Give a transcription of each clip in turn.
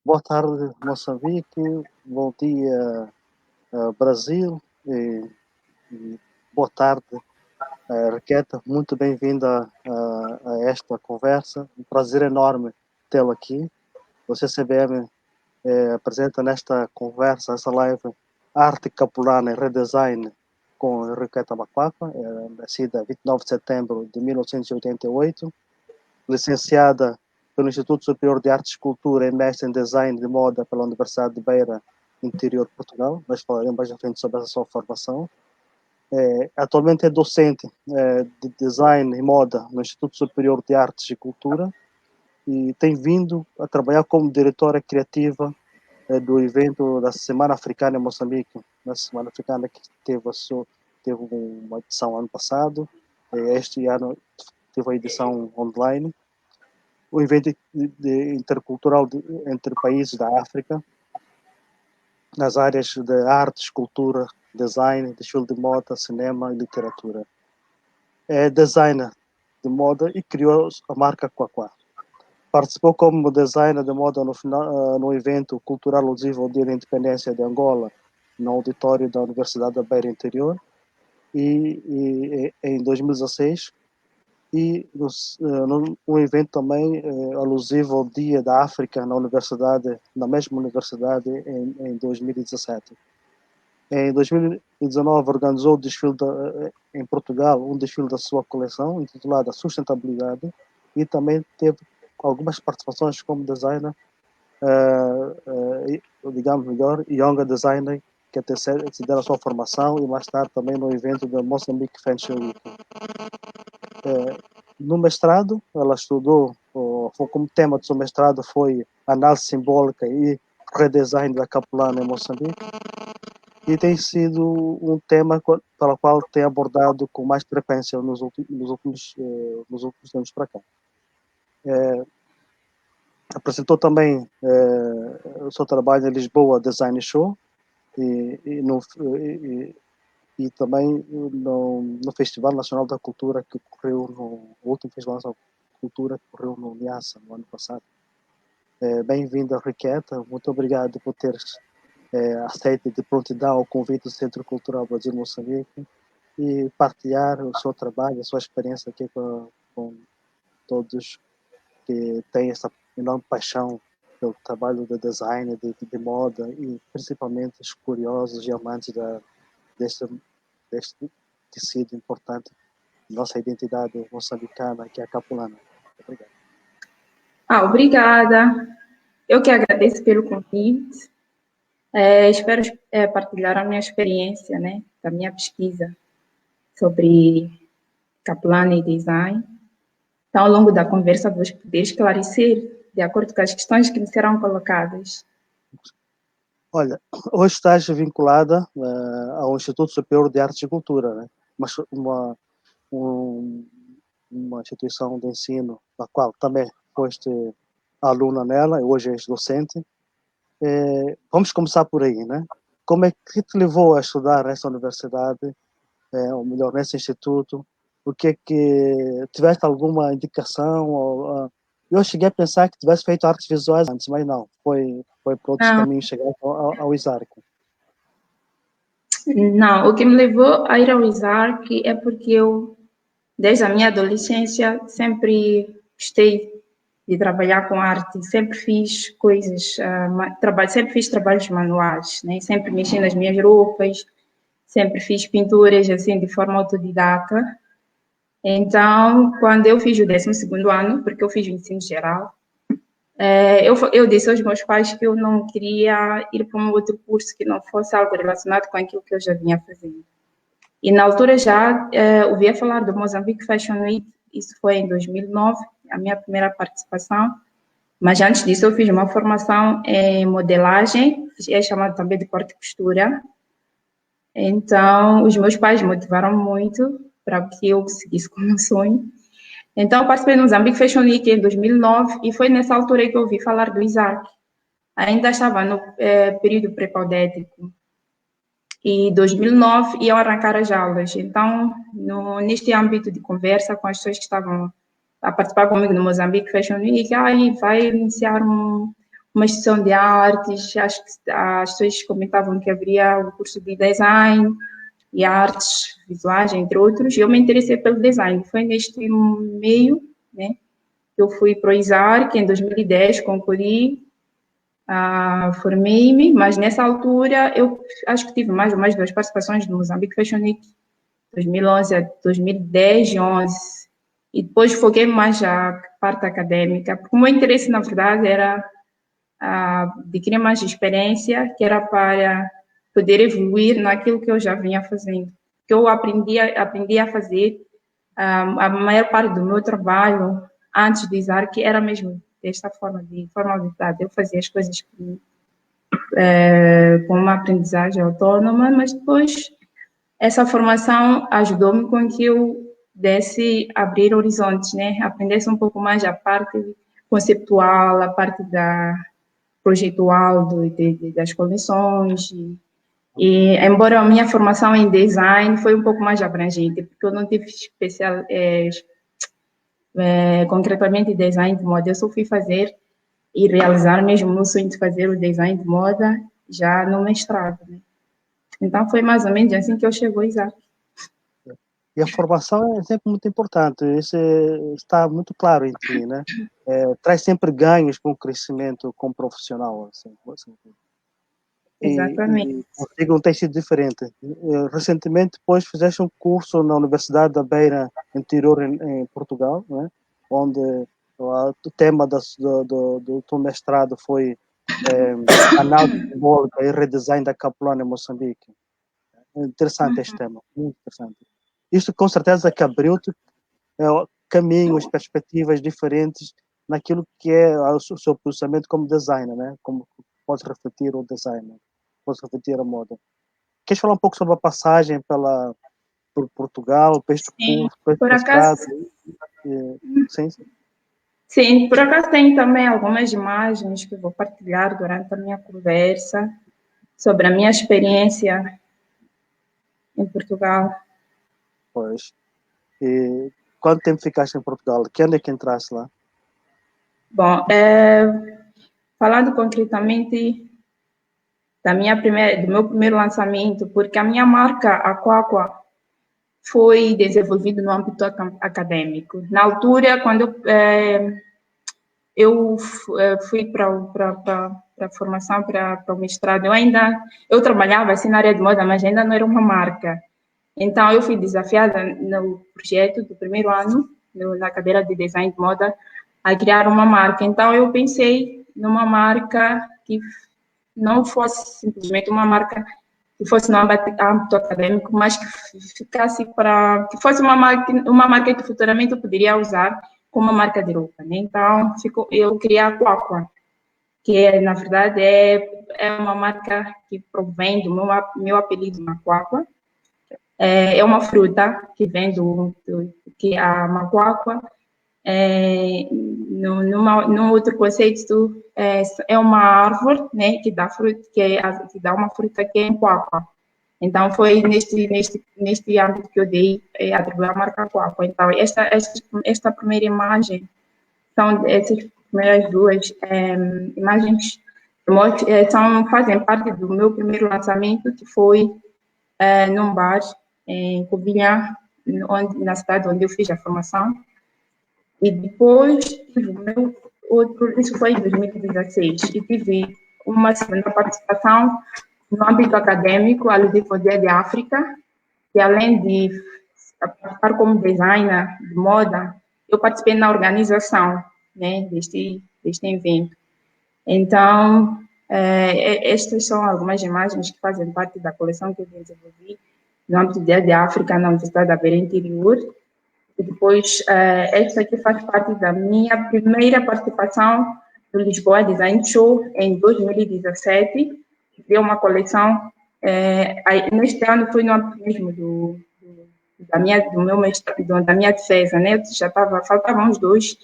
Boa tarde, Moçambique. Bom dia, Brasil. E boa tarde, Requeta. Muito bem-vinda a esta conversa. Um prazer enorme tê-la aqui. O CCBM apresenta nesta conversa, essa live, Arte Capulana e Redesign com Requeta Macuapa, nascida 29 de setembro de 1988, licenciada pelo Instituto Superior de Artes e Cultura e mestre em Design de Moda pela Universidade de Beira, interior de Portugal. Nós falaremos mais à frente sobre essa sua formação. Atualmente é docente de Design e Moda no Instituto Superior de Artes e Cultura e tem vindo a trabalhar como diretora criativa do evento da Semana Africana em Moçambique. Na Semana Africana que teve uma edição ano passado, este ano teve a edição online. O evento intercultural entre países da África, nas áreas de artes, cultura, design, desfile de moda, cinema e literatura. É designer de moda e criou a marca Quaquá. Participou como designer de moda no evento cultural alusivo ao Dia da Independência de Angola, no auditório da Universidade da Beira Interior, e em 2016, e um evento também alusivo ao Dia da África na mesma universidade, em 2017. Em 2019 organizou em Portugal um desfile da sua coleção, intitulada Sustentabilidade, e também teve algumas participações como designer, digamos melhor, Young Designer, que até se deu a sua formação, e mais tarde também no evento da Mozambique Fashion Week. No mestrado, ela estudou, como tema do seu mestrado foi análise simbólica e redesign da capulana em Moçambique, e tem sido um tema pelo qual tem abordado com mais frequência nos últimos tempos para cá. Apresentou também o seu trabalho em Lisboa Design Show e também no Festival Nacional da Cultura que ocorreu o último Festival Nacional da Cultura que ocorreu no Niassa, no ano passado. Bem-vinda, Riqueta. Muito obrigado por teres aceito de prontidão o convite do Centro Cultural Brasil Moçambique e partilhar o seu trabalho, a sua experiência aqui com todos que têm essa enorme paixão pelo trabalho de design, de moda e principalmente os curiosos e amantes deste tecido importante, nossa identidade moçambicana, que é a capulana. Obrigado. Obrigada. Eu que agradeço pelo convite. Espero partilhar a minha experiência, né, da minha pesquisa sobre capulana e design. Então, ao longo da conversa, vou poder esclarecer de acordo com as questões que me serão colocadas. Olha, hoje estás vinculada ao Instituto Superior de Artes e Cultura, né? Uma instituição de ensino, da qual também foste aluna nela, e hoje és docente. Vamos começar por aí, né? Como é que te levou a estudar nessa universidade, ou melhor, nesse instituto? O que é que tiveste alguma indicação? Eu cheguei a pensar que tivesse feito artes visuais antes, mas não, foi por outros caminhos chegar ao ISARC. Não, o que me levou a ir ao ISARC é porque eu, desde a minha adolescência, sempre gostei de trabalhar com arte, sempre fiz coisas, sempre fiz trabalhos manuais, né? Sempre mexi nas minhas roupas, sempre fiz pinturas assim de forma autodidata. Então, quando eu fiz o 12º ano, porque eu fiz o ensino geral, eu disse aos meus pais que eu não queria ir para um outro curso que não fosse algo relacionado com aquilo que eu já vinha fazendo. E na altura já ouvia falar do Mozambique Fashion Week, isso foi em 2009, a minha primeira participação, mas antes disso eu fiz uma formação em modelagem, é chamado também de corte e costura. Então, os meus pais me motivaram muito para que eu seguisse com o meu sonho. Então, eu participei no Mozambique Fashion Week em 2009 e foi nessa altura que eu ouvi falar do ISARC. Ainda estava no período pré-paudético. E em 2009 iam arrancar as aulas. Então, neste âmbito de conversa com as pessoas que estavam a participar comigo no Mozambique Fashion Week, aí vai iniciar um uma instituição de artes, acho que as pessoas comentavam que haveria o curso de design e artes visuais, entre outros, e eu me interessei pelo design. Foi neste meio, né, que eu fui para o ISAR, que em 2010 concorri, formei-me, mas nessa altura eu acho que tive mais ou menos 2 participações no Mozambique Fashion Week, 2011 a 2010 e 11. E depois foquei mais a parte acadêmica, porque o meu interesse, na verdade, era adquirir mais experiência, que era para poder evoluir naquilo que eu já vinha fazendo. Que eu aprendi a fazer a maior parte do meu trabalho antes de usar, que era mesmo desta forma de formalidade. Eu fazia as coisas com uma aprendizagem autônoma, mas depois essa formação ajudou-me com que eu desse abrir horizontes, né? Aprendesse um pouco mais a parte conceptual, a parte da projetual das coleções. E embora a minha formação em design foi um pouco mais abrangente, porque eu não tive concretamente design de moda, eu só fui fazer e realizar mesmo o meu sonho de fazer o design de moda já no mestrado, né? Então foi mais ou menos assim que eu chego a Isaac. E a formação é sempre muito importante, isso está muito claro em ti, né? Traz sempre ganhos com o crescimento como profissional. Assim. Exatamente. E contigo não tem sido diferente. Recentemente, depois, fizeste um curso na Universidade da Beira Interior, em Portugal, né? Onde o tema do teu mestrado foi análise simbólica e redesign da capelana em Moçambique. Interessante este tema, muito interessante. Isto com certeza que abriu-te caminhos, perspectivas diferentes naquilo que é o seu posicionamento como designer, né? Como pode refletir o designer, pode refletir a moda. Queres falar um pouco sobre a passagem por Portugal, para este curso, para este por mestrado? acaso, Sim. sim, por acaso tem também algumas imagens que vou partilhar durante a minha conversa sobre a minha experiência em Portugal. Pois. E quanto tempo ficaste em Portugal? Que ano é que entraste lá? Bom, falando concretamente do meu primeiro lançamento, porque a minha marca, a Quaqua, foi desenvolvida no âmbito acadêmico. Na altura, quando eu fui para a formação, para o mestrado, eu trabalhava assim na área de moda, mas ainda não era uma marca. Então, eu fui desafiada no projeto do primeiro ano, na cadeira de design de moda, a criar uma marca. Então, eu pensei numa marca que não fosse simplesmente uma marca que fosse no âmbito acadêmico, mas que ficasse que fosse uma marca que futuramente eu poderia usar como uma marca de roupa, né? Então, eu criei a Quaqua, que na verdade é uma marca que provém do meu apelido Maquaqua. É uma fruta que vem que a maquaqua, num outro conceito, é uma árvore, né, que dá fruta, que dá uma fruta que é em quaqua. Então, foi neste âmbito que eu dei atribuir a marca Quaqua. Então, esta primeira imagem, são essas primeiras duas imagens, fazem parte do meu primeiro lançamento, que foi num bar em Covilhã, na cidade onde eu fiz a formação. E depois tive o meu outro, isso foi em 2016, e tive uma segunda participação no âmbito acadêmico, alusivo ao Dia de África, que além de participar como designer de moda, eu participei na organização, né, deste evento. Então, estas são algumas imagens que fazem parte da coleção que eu desenvolvi no âmbito do Dia de África na Universidade da Beira Interior. E depois, esta aqui faz parte da minha primeira participação no Lisboa Design Show em 2017. Deu uma coleção, neste ano foi no âmbito mesmo da minha defesa, né? Faltavam uns 2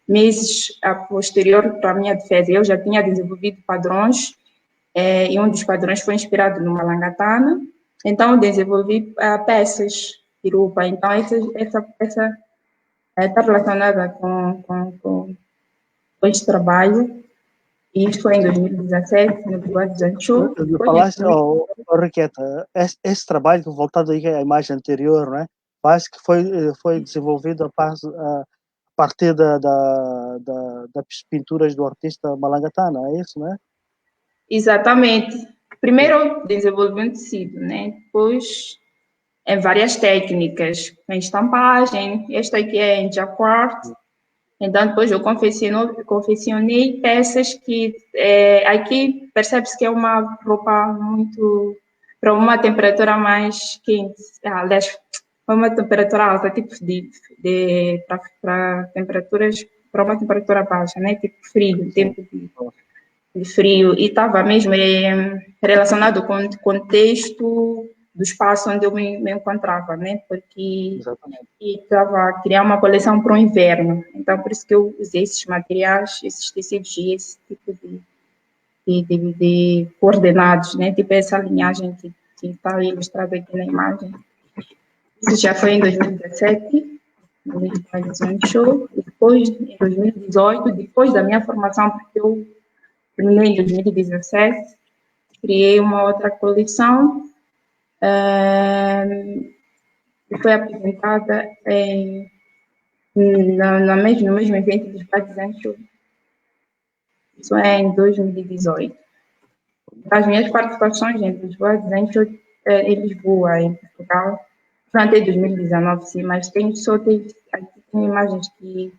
meses a posterior para a minha defesa. Eu já tinha desenvolvido padrões, e um dos padrões foi inspirado no Malangatana. Então, eu desenvolvi peças de roupa. Então, essa está relacionada com este trabalho. E isto foi em 2017, no Bigode Zanchu. Falaste, Riqueta, esse trabalho voltado aí à imagem anterior, né? Parece que foi desenvolvido a partir das pinturas do artista Malangatana, é isso, né? Exatamente. Primeiro desenvolvimento um tecido, né? Depois em várias técnicas, em estampagem, esta aqui é em jacquard. Então, depois eu confeccionei peças que aqui percebe-se que é uma roupa muito para uma temperatura mais quente, aliás, para uma temperatura alta, tipo para temperaturas para uma temperatura baixa, né? Tipo frio, tempo de frio, e estava mesmo relacionado com o contexto do espaço onde eu me encontrava, né? Porque estava a criar uma coleção para o inverno, então por isso que eu usei esses materiais, esses tecidos e esse tipo de coordenados, né? Tipo essa linhagem que está ilustrada aqui na imagem. Isso já foi em 2017, no show, e depois, em 2018, depois da minha formação, porque eu terminei em 2017, criei uma outra coleção que foi apresentada no mesmo evento dos Batizantes, isso é em 2018. As minhas participações em Lisboa, em Lisboa, em Portugal, foi até 2019, sim, mas aqui tem imagens que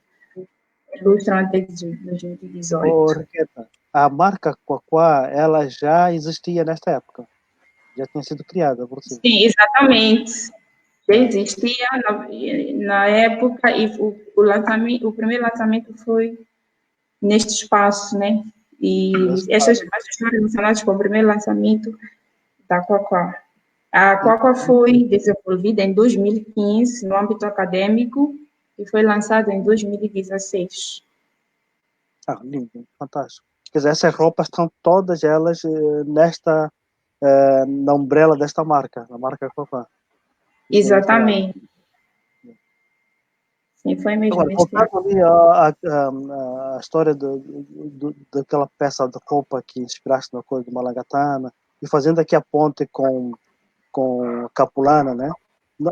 ilustram até 2018. Riqueta, a marca Quaquá, ela já existia nesta época? Já tinha sido criada por si? Sim, exatamente. Já existia na época e o primeiro lançamento foi neste espaço, né? E estas imagens foram relacionadas com o primeiro lançamento da Quaquá. A Quaquá foi desenvolvida em 2015 no âmbito acadêmico e foi lançada em 2016. Lindo, fantástico. Quer dizer, essas roupas estão todas elas na umbrella desta marca, a marca Quaquá. Exatamente. Sim, foi mesmo. Agora, voltando ali a história daquela peça de roupa que inspiraste na cor de Malagatana e fazendo aqui a ponte com Capulana, né?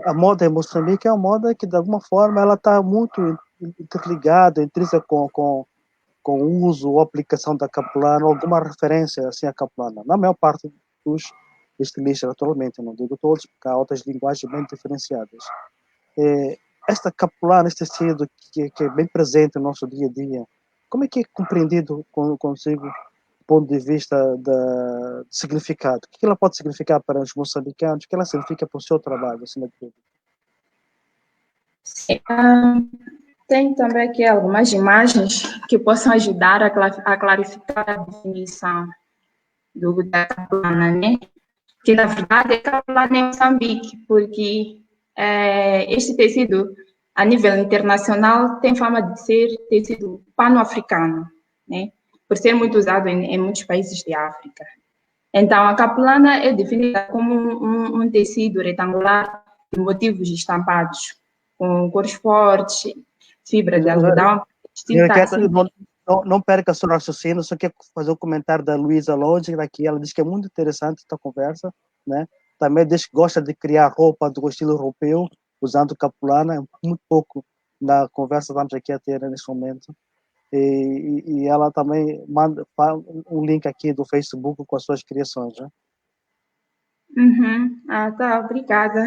A moda em Moçambique é uma moda que, de alguma forma, ela está muito interligada, intrínseca com o uso ou aplicação da Capulana, alguma referência assim a Capulana. Na maior parte dos estilistas, naturalmente, não digo todos, porque há outras linguagens bem diferenciadas. Esta Capulana, este tecido que é bem presente no nosso dia a dia, como é que é compreendido consigo do ponto de vista de significado? O que ela pode significar para os moçambicanos? O que ela significa para o seu trabalho, acima de tudo? Tem também aqui algumas imagens que possam ajudar a clarificar a definição da Capulana, né? Que, na verdade, é Capulana em Moçambique, porque este tecido, a nível internacional, tem fama de ser tecido pano-africano, né? Por ser muito usado em muitos países de África. Então, a capulana é definida como um tecido retangular de motivos estampados, com cores fortes, fibra de algodão. Não perca seu raciocínio, só quero fazer um comentário da Luísa Longe, aqui ela diz que é muito interessante esta conversa, né? Também diz que gosta de criar roupa do estilo europeu, usando capulana, é muito pouco na conversa que estamos aqui a ter nesse momento. E ela também manda um link aqui do Facebook com as suas criações, né? Tá, obrigada.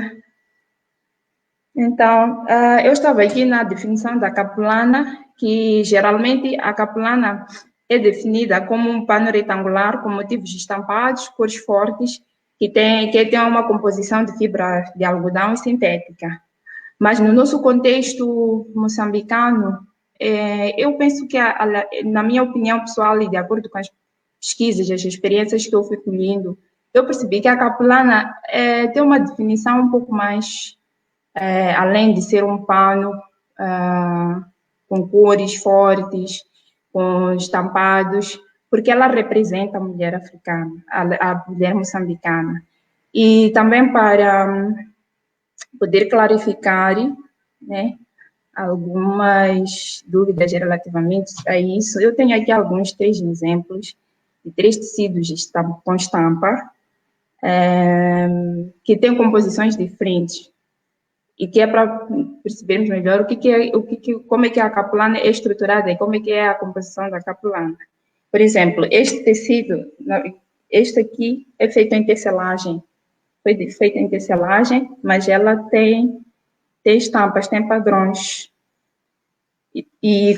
Então, eu estava aqui na definição da capulana, que geralmente a capulana é definida como um pano retangular com motivos estampados, cores fortes, que tem uma composição de fibra de algodão sintética. Mas no nosso contexto moçambicano, eu penso que, na minha opinião pessoal e de acordo com as pesquisas, as experiências que eu fui colhendo, eu percebi que a capulana tem uma definição um pouco mais além de ser um pano com cores fortes, com estampados, porque ela representa a mulher africana, a mulher moçambicana. E também para poder clarificar, né, algumas dúvidas relativamente a isso. Eu tenho aqui alguns 3 exemplos de 3 tecidos com estampa, que têm composições diferentes e que é para percebermos melhor como é que a capulana é estruturada e como é que é a composição da capulana. Por exemplo, este tecido, este aqui é feito em tecelagem, foi feito em tecelagem, mas ela tem estampas, tem padrões e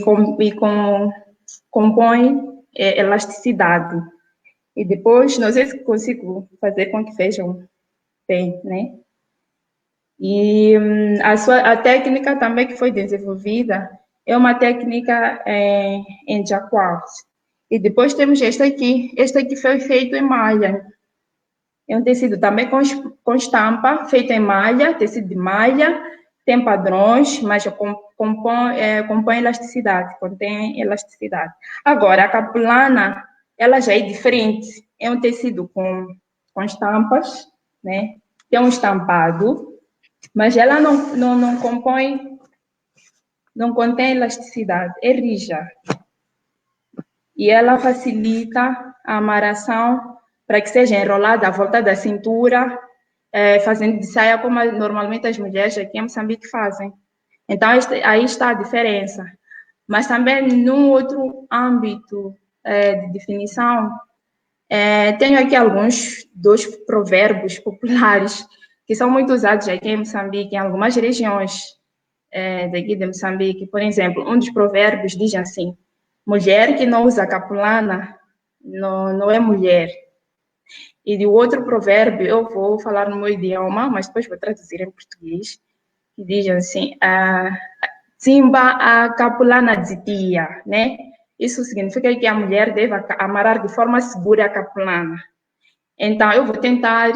compõe elasticidade. E depois, não sei se consigo fazer com que vejam bem, né? E a técnica também que foi desenvolvida é uma técnica em jacquard. E depois temos este aqui foi feito em malha. É um tecido também com estampa, feito em malha, tecido de malha, tem padrões, mas compõe elasticidade, contém elasticidade. Agora, a capulana, ela já é diferente. É um tecido com estampas, né? Tem um estampado, mas ela não contém elasticidade, é rija. E ela facilita a amarração para que seja enrolada à volta da cintura, fazendo de saia como normalmente as mulheres aqui em Moçambique fazem. Então, aí está a diferença. Mas também, num outro âmbito de definição, tenho aqui dois provérbios populares que são muito usados aqui em Moçambique, em algumas regiões daqui de Moçambique. Por exemplo, um dos provérbios diz assim: mulher que não usa capulana não é mulher. E de outro provérbio, eu vou falar no meu idioma, mas depois vou traduzir em português, que diz assim: Simba a capulana de tia, né? Isso significa que a mulher deve amarrar de forma segura a capulana. Então, eu vou tentar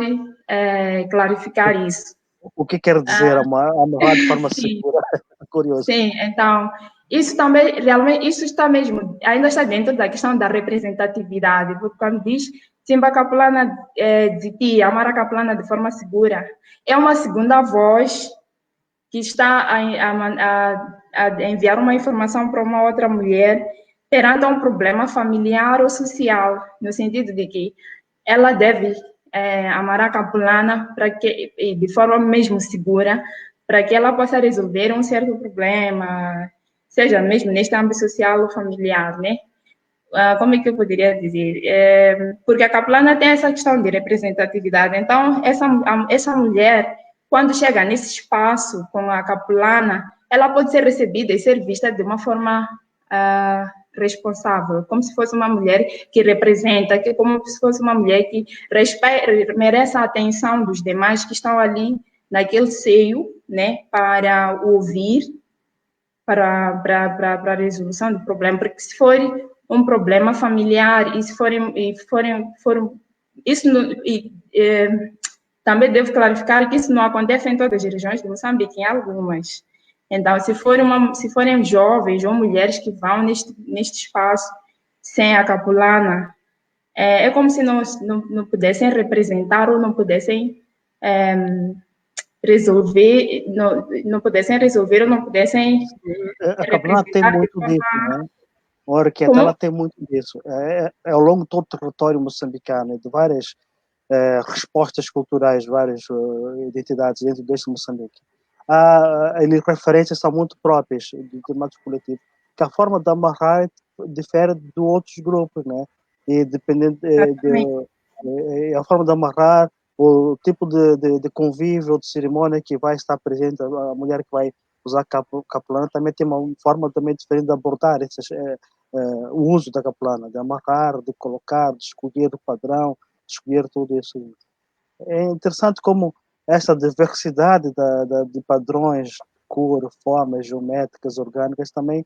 clarificar isso. O que quer dizer amarrar de forma segura? Curioso. Sim, então, isso também, realmente, isso está mesmo, ainda está dentro da questão da representatividade, porque quando diz Simba capulana de tia, amarra a capulana de forma segura, é uma segunda voz que está a enviar uma informação para uma outra mulher perante um problema familiar ou social, no sentido de que ela deve amarrar a capulana de forma mesmo segura, para que ela possa resolver um certo problema, seja mesmo neste âmbito social ou familiar, né? Como é que eu poderia dizer? Porque a capulana tem essa questão de representatividade. Então, essa mulher, quando chega nesse espaço com a capulana, ela pode ser recebida e ser vista de uma forma responsável, como se fosse uma mulher que representa, como se fosse uma mulher que merece a atenção dos demais que estão ali naquele seio, né, para ouvir, para a resolução do problema, porque se for um problema familiar e se forem isso também devo clarificar que isso não acontece em todas as regiões de Moçambique, em algumas. Então, se forem jovens ou mulheres que vão neste espaço sem a capulana, é como se não pudessem representar ou não pudessem resolver, não pudessem resolver ou não pudessem a capulana tem muito disso, né? Orqueta, ela tem muito disso. Ao longo de todo o território moçambicano, de várias respostas culturais, várias identidades dentro deste Moçambique. Há referências são muito próprias de determinados coletivos, que a forma de amarrar difere de outros grupos, né? E dependendo a forma de amarrar, o tipo de convívio ou de cerimônia que vai estar presente, a mulher que vai usar capulana também tem uma forma também diferente de abordar o uso da capulana, de amarrar, de colocar, de escolher o padrão, de escolher tudo isso. É interessante como essa diversidade de padrões, cor, formas geométricas, orgânicas, também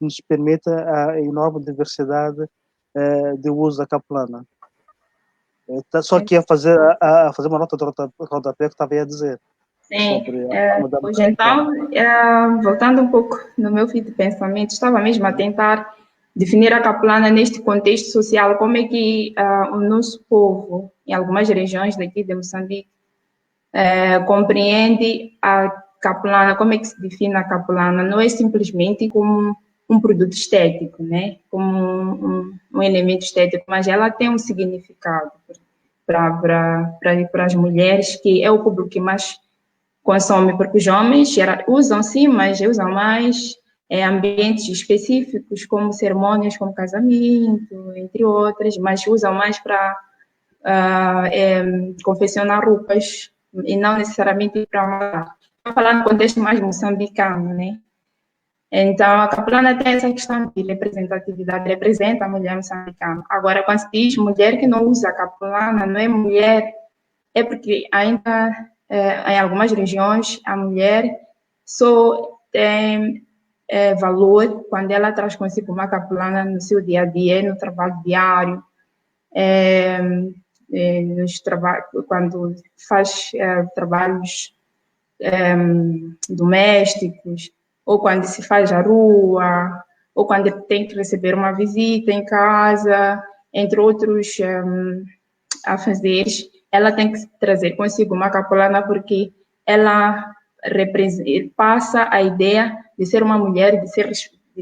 nos permite a enorme diversidade de uso da capulana. Só aqui a fazer uma nota de rodapé que estava a dizer. Sim, pois então, voltando um pouco no meu fio de pensamento, estava mesmo a tentar definir a capulana neste contexto social, como é que o nosso povo, em algumas regiões daqui de Moçambique, compreende capulana, como é que se define a capulana? Não é simplesmente como um produto estético, né? Como um elemento estético, mas ela tem um significado para as mulheres, que é o público que mais consome, porque os homens usam sim, mas usam mais ambientes específicos, como cerimônias, como casamento, entre outras, mas usam mais para confeccionar roupas e não necessariamente para moda. Estou falando no contexto mais moçambicano, né? Então, a capulana tem essa questão de representatividade, representa a mulher moçambicana. Agora, quando se diz mulher que não usa capulana, não é mulher, é porque ainda em algumas regiões a mulher só tem valor quando ela traz consigo uma capulana no seu dia a dia, no trabalho diário, quando faz trabalhos domésticos, ou quando se faz a rua, ou quando tem que receber uma visita em casa, entre outros afazeres, ela tem que trazer consigo uma capulana porque ela passa a ideia de ser uma mulher, de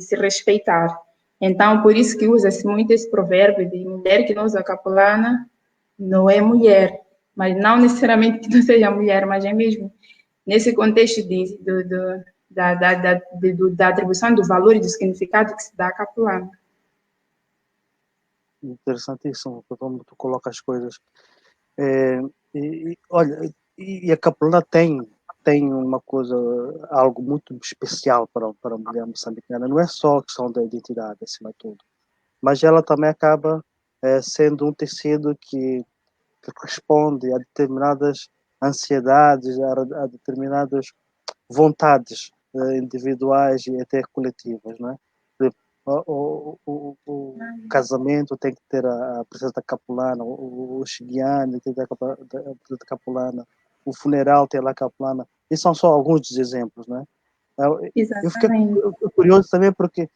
se respeitar. Então, por isso que usa-se muito esse provérbio de mulher que não usa capulana não é mulher, mas não necessariamente que não seja mulher, mas é mesmo nesse contexto da atribuição do valor e do significado que se dá à capulana. Interessantíssimo, como tu coloca as coisas. Olha, e a capulana tem uma coisa, algo muito especial para a mulher moçambicana. Não é só a questão da identidade, acima de tudo, mas ela também acaba sendo um tecido que responde a determinadas ansiedades, a determinadas vontades individuais e até coletivas, não é? O casamento tem que ter a presença da capulana, o xigiane tem que ter a presença da capulana, o funeral tem lá a capulana. E são só alguns dos exemplos, né? Eu fiquei Exatamente. curioso também porque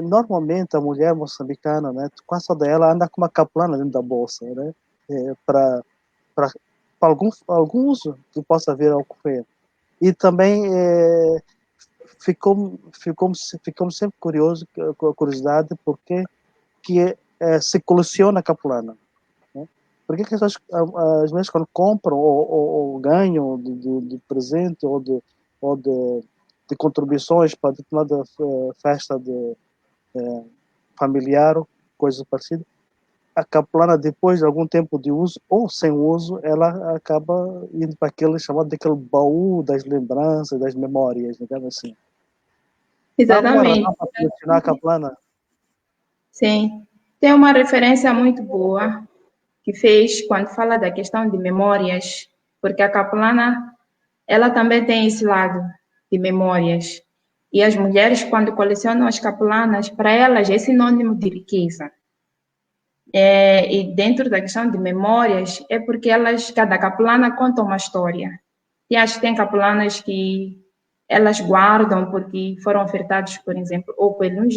normalmente a mulher moçambicana, né, quase toda ela anda com uma capulana dentro da bolsa, né? Para algum uso que possa vir a ocorrer. E também ficamos sempre curiosos, com a curiosidade, porque que se coleciona a capulana. Né? Por que as mulheres quando compram ou ganham de presente ou de contribuições para determinada festa familiar, coisas parecidas, a capulana, depois de algum tempo de uso ou sem uso, ela acaba indo para aquele chamado daquele baú das lembranças, das memórias, digamos assim. Há alguma Exatamente. razão para colecionar a capulana? Sim. Tem uma referência muito boa que fez quando fala da questão de memórias, porque a capulana, ela também tem esse lado de memórias. E as mulheres, quando colecionam as capulanas, para elas é sinônimo de riqueza. E dentro da questão de memórias, é porque cada capulana conta uma história. E acho que tem capulanas que elas guardam porque foram ofertados, por exemplo, ou pelo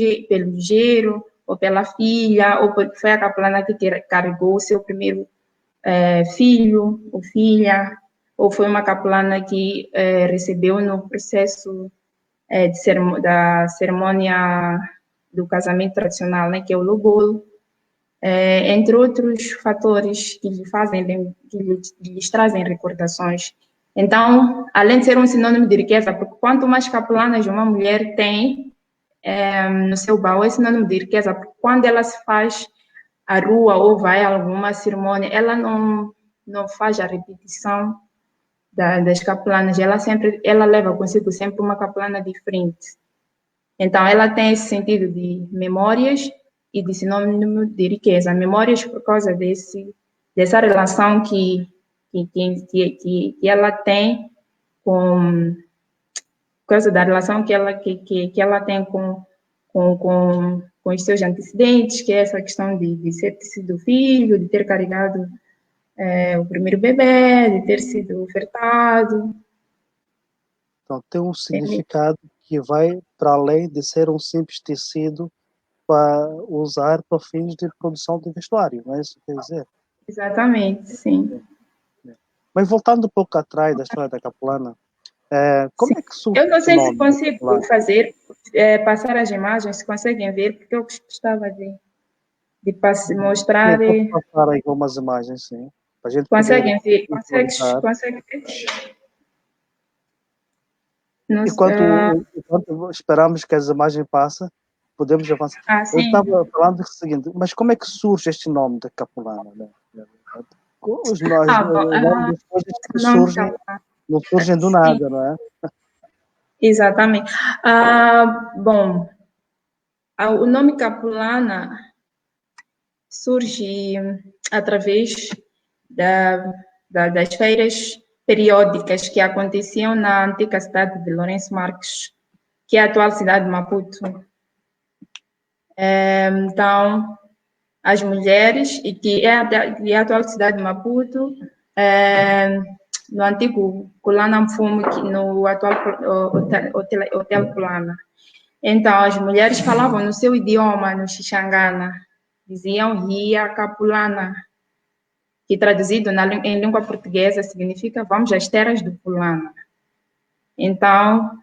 genro, ou pela filha, ou porque foi a capulana que carregou o seu primeiro filho ou filha, ou foi uma capulana que recebeu no processo da cerimônia do casamento tradicional, né, que é o lobolo, entre outros fatores que lhes trazem recordações. Então, além de ser um sinônimo de riqueza, porque quanto mais capulanas uma mulher tem no seu baú, é sinônimo de riqueza, porque quando ela se faz a rua ou vai a alguma cerimônia, ela não faz a repetição das capulanas, ela leva consigo sempre uma capulana diferente. Então, ela tem esse sentido de memórias e de sinônimo de riqueza. Memórias por causa dessa relação que ela tem com por causa da relação que ela tem com os seus antecedentes, que é essa questão de ter sido filho, de ter carregado o primeiro bebê, de ter sido ofertado. Então, tem um significado que vai para além de ser um simples tecido para usar para fins de produção de vestuário, não é isso que quer dizer? Exatamente, sim. Mas voltando um pouco atrás da história da capulana, Como Sim. é que surge Eu não esse sei se nome da consigo capulana? fazer, passar as imagens, se conseguem ver, porque eu gostava de Sim, mostrar. pode passar aí algumas imagens, sim, para a gente poder Conseguem ver? visualizar. Conseguem ver? Não Enquanto esperamos que as imagens passem, podemos avançar. Eu sim. estava falando o seguinte, mas como é que surge este nome da capulana, né? Bom, O nome das coisas que não, surgem, não surgem do sim, nada, não é? exatamente. Bom, o nome Capulana surge através da, das feiras periódicas que aconteciam na antiga cidade de Lourenço Marques, que é a atual cidade de Maputo. Então, as mulheres, e que é a atual cidade de Maputo, no antigo Kulana Mfumo, no atual Hotel Kulana. Então, as mulheres falavam no seu idioma, no Xixangana, diziam Ria Capulana, que traduzido em língua portuguesa significa vamos às terras do Pulana. Então,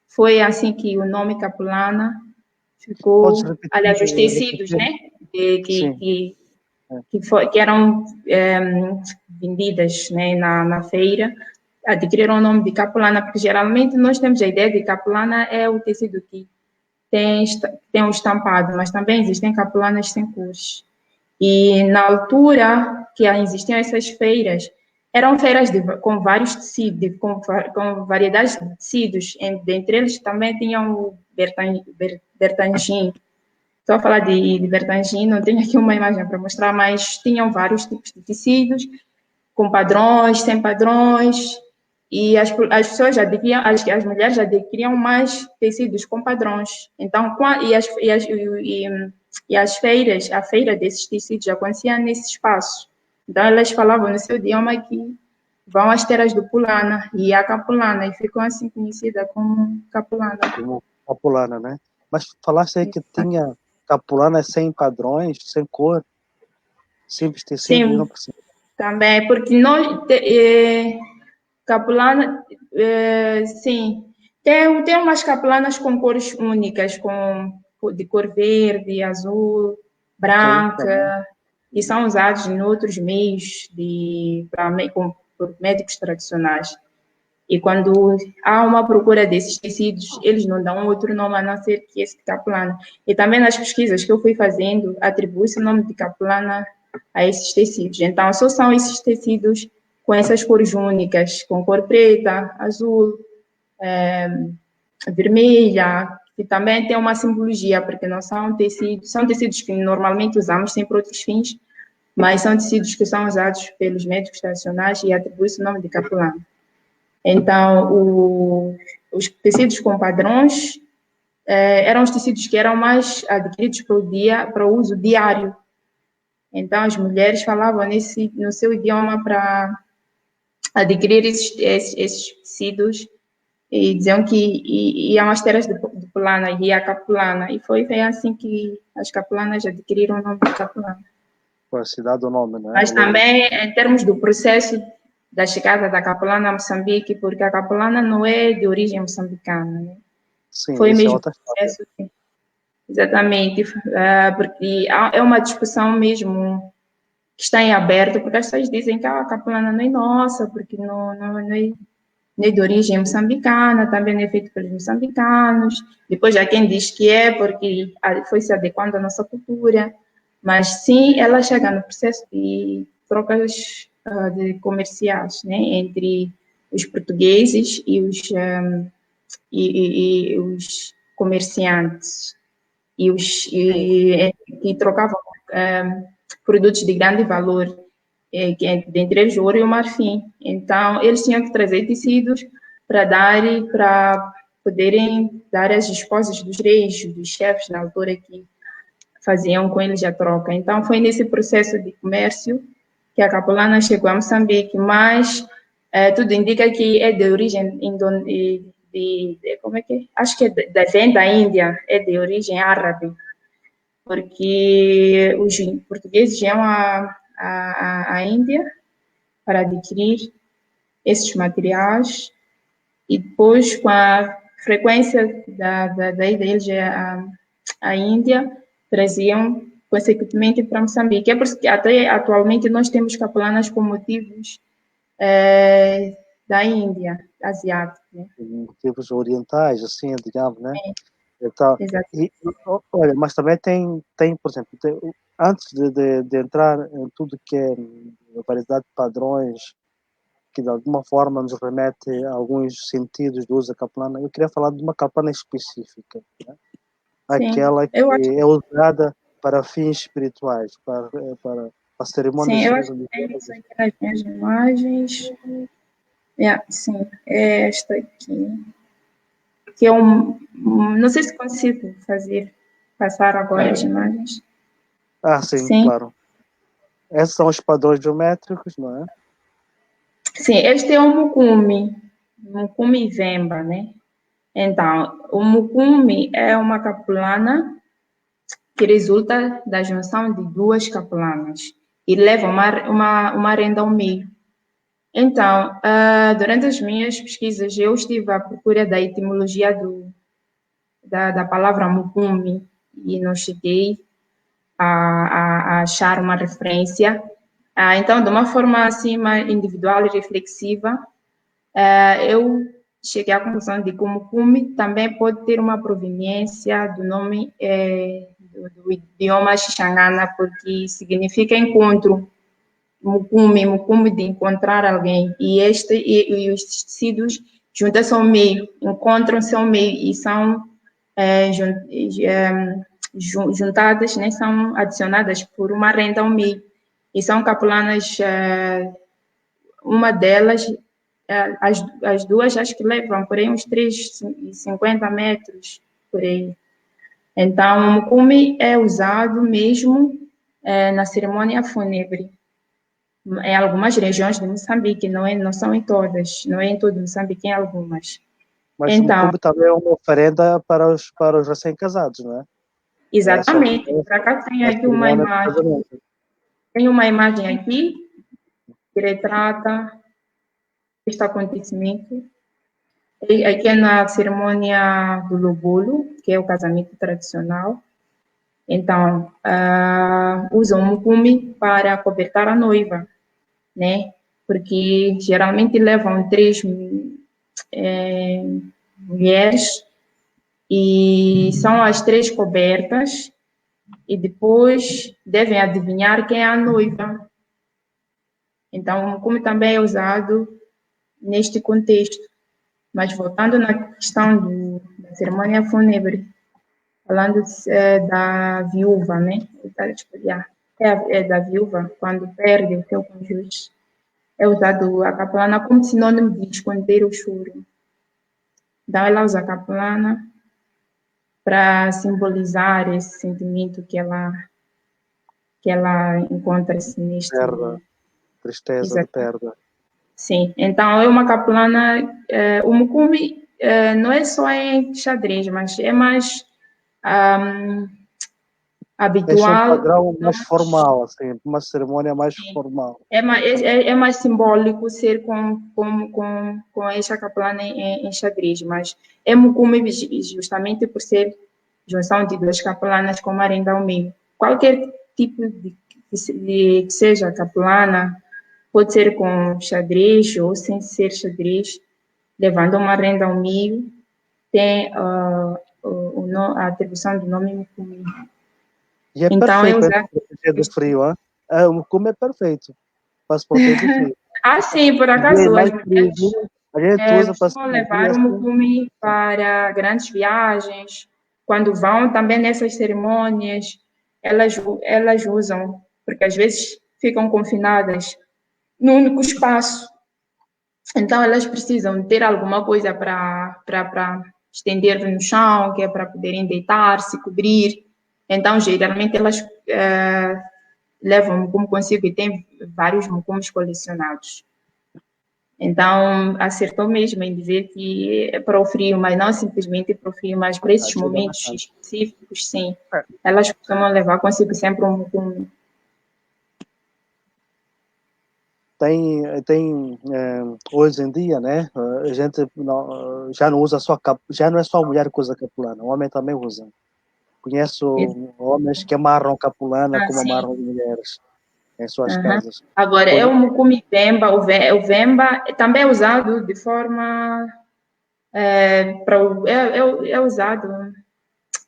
foi assim que o nome Capulana Podes ficou, aliás, os tecidos, repetir? né, Sim. É. que eram vendidas, né, na feira, adquiriram o nome de Capulana, porque geralmente nós temos a ideia de Capulana é o tecido que tem um estampado, mas também existem capulanas sem cores. E na altura que existiam essas feiras, eram feiras com vários tecidos, com variedades de tecidos. Dentre eles também tinham o Bertangim. Estou a falar de Bertangim, não tenho aqui uma imagem para mostrar, mas tinham vários tipos de tecidos, com padrões, sem padrões, e as pessoas já adquiriam, as mulheres já adquiriam mais tecidos com padrões. Então, e as feiras, a feira desses tecidos já acontecia nesse espaço. Então, elas falavam no seu idioma que vão às terras do Pulana, e a Capulana, e ficou assim conhecida como Capulana. Como capulana, né? Mas falaste aí que tinha capulana sem padrões, sem cor, simples tecido, eu não Sim, percebi. também, porque capulana, sim, tem umas capulanas com cores únicas, de cor verde, azul, Ok, tá bom. branca, e são usados em outros meios por médicos tradicionais. E quando há uma procura desses tecidos, eles não dão outro nome a não ser que esse de capulana. E também nas pesquisas que eu fui fazendo, atribui-se o nome de capulana a esses tecidos. Então, só são esses tecidos com essas cores únicas, com cor preta, azul, vermelha, que também tem uma simbologia, porque não são tecidos que normalmente usamos sempre outros fins, mas são tecidos que são usados pelos médicos tradicionais e atribui-se o nome de capulana. Então, os tecidos com padrões eram os tecidos que eram mais adquiridos para o uso diário. Então, as mulheres falavam no seu idioma para adquirir esses tecidos e diziam que iam às terras de Pulana, e a Capulana. E foi assim que as Capulanas adquiriram o nome de Capulana. Foi a cidade do nome, né? Mas também, em termos do processo da chegada da Capulana a Moçambique, porque a Capulana não é de origem moçambicana, né? Sim, Foi isso é mesmo outra história. processo, exatamente, porque é uma discussão mesmo que está em aberto, porque as pessoas dizem que a Capulana não é nossa, porque não é de origem moçambicana, também não é feito pelos moçambicanos. Depois há quem diz que é porque foi se adequando à nossa cultura. Mas sim, ela chega no processo de trocas de comerciais, né, entre os portugueses e os comerciantes Sim, que trocavam produtos de grande valor, dentre eles o ouro e o marfim. Então, eles tinham que trazer tecidos para poderem dar às esposas dos reis, dos chefes na altura que faziam com eles a troca. Então, foi nesse processo de comércio que a capulana chegou a Moçambique, mas tudo indica que é de origem como é que é? Acho que vem da Índia, é de origem árabe, porque os portugueses iam à Índia para adquirir esses materiais e depois, com a frequência da ida deles à Índia, traziam consequentemente para Moçambique. É por isso que até atualmente nós temos capelanas com motivos da Índia, asiática. Né? Motivos orientais, assim, digamos, né? Então, Exato. olha, mas também tem por exemplo, antes de entrar em tudo que é a variedade de padrões que de alguma forma nos remete a alguns sentidos do uso da capelana, eu queria falar de uma capelana específica, né? Sim, Aquela que eu acho, é usada para fins espirituais, para sim, cerimônias eu acho que tem isso religiosas. aqui nas minhas imagens. Sim, é esta aqui. Que é não sei se consigo passar agora as imagens. Sim, Sim, claro. Esses são os padrões geométricos, não é? sim, este é o Mucumi Vemba, né? Então, o Mucumi é uma capelana que resulta da junção de duas capelanas e leva uma renda ao meio. Então, durante as minhas pesquisas, eu estive à procura da etimologia da palavra Mucumi e não cheguei a achar uma referência. Então, de uma forma assim mais individual e reflexiva, eu cheguei à conclusão de que o Mucumi também pode ter uma proveniência do nome do idioma Xangana, porque significa encontro. Mucumi de encontrar alguém. E os tecidos juntam-se ao meio, encontram-se ao meio e são juntadas, né, são adicionadas por uma renda ao meio. E são capulanas, uma delas, as duas acho que levam por aí uns 3,50 metros, por aí. Então, o mucumi é usado mesmo na cerimônia fúnebre, em algumas regiões de Moçambique, não são em todas, não é em todo Moçambique, em algumas. Mas o Então, mucumbi também é uma oferenda para os recém-casados, não é? exatamente, por acaso É a cerimônia do casamento. tem uma imagem aqui que retrata este acontecimento. Aqui é na cerimônia do lobolo, que é o casamento tradicional. Então, usam o mucumi para cobertar a noiva, né? Porque geralmente levam três mulheres e são as três cobertas e depois devem adivinhar quem é a noiva. Então, o mucumi também é usado neste contexto. Mas voltando na questão da cerimônia fúnebre, falando da viúva, né? É da viúva, quando perde o seu cônjuge, é usado a capelana como sinônimo de esconder o choro. Então, ela usa a capelana para simbolizar esse sentimento que ela encontra-se neste. Perda, tristeza de Exato. perda. Sim, então é uma capelana. O mucumi não é só em xadrez, mas é mais Este é um habitual. padrão mais formal, assim, uma cerimônia mais formal. É mais simbólico ser com essa capelana em xadrez, mas é mucumi justamente por ser junção de duas capelanas com uma renda ao meio. Qualquer tipo que seja capelana, pode ser com xadrez ou sem ser xadrez, levando uma renda ao meio, tem a atribuição do nome mucumi. E é Então, eu perfeito usar. para se proteger do frio, hein? O mucumi é perfeito para se proteger do frio. Sim, por O dia é acaso, as mais mulheres friozinho, a gente usa para se costumam proteger levar o assim. mucumi para grandes viagens. Quando vão também nessas cerimônias, elas usam, porque às vezes ficam confinadas num único espaço. Então, elas precisam ter alguma coisa para estender no chão, que é para poderem deitar, se cobrir. Então, geralmente, elas levam como consigo e tem vários mucumis colecionados. Então, acertou mesmo em dizer que é para o frio, mas não simplesmente para o frio, mas para esses Ajuda momentos bastante. específicos, sim. Elas costumam levar consigo sempre um mucumi. hoje em dia, né? A gente já não usa já não é só a mulher que usa capulana, o homem também usa. Conheço homens que amarram capulana como Sim. amarram mulheres em suas casas. Agora, Por... o mucumi vemba, o vemba também é usado de forma é usado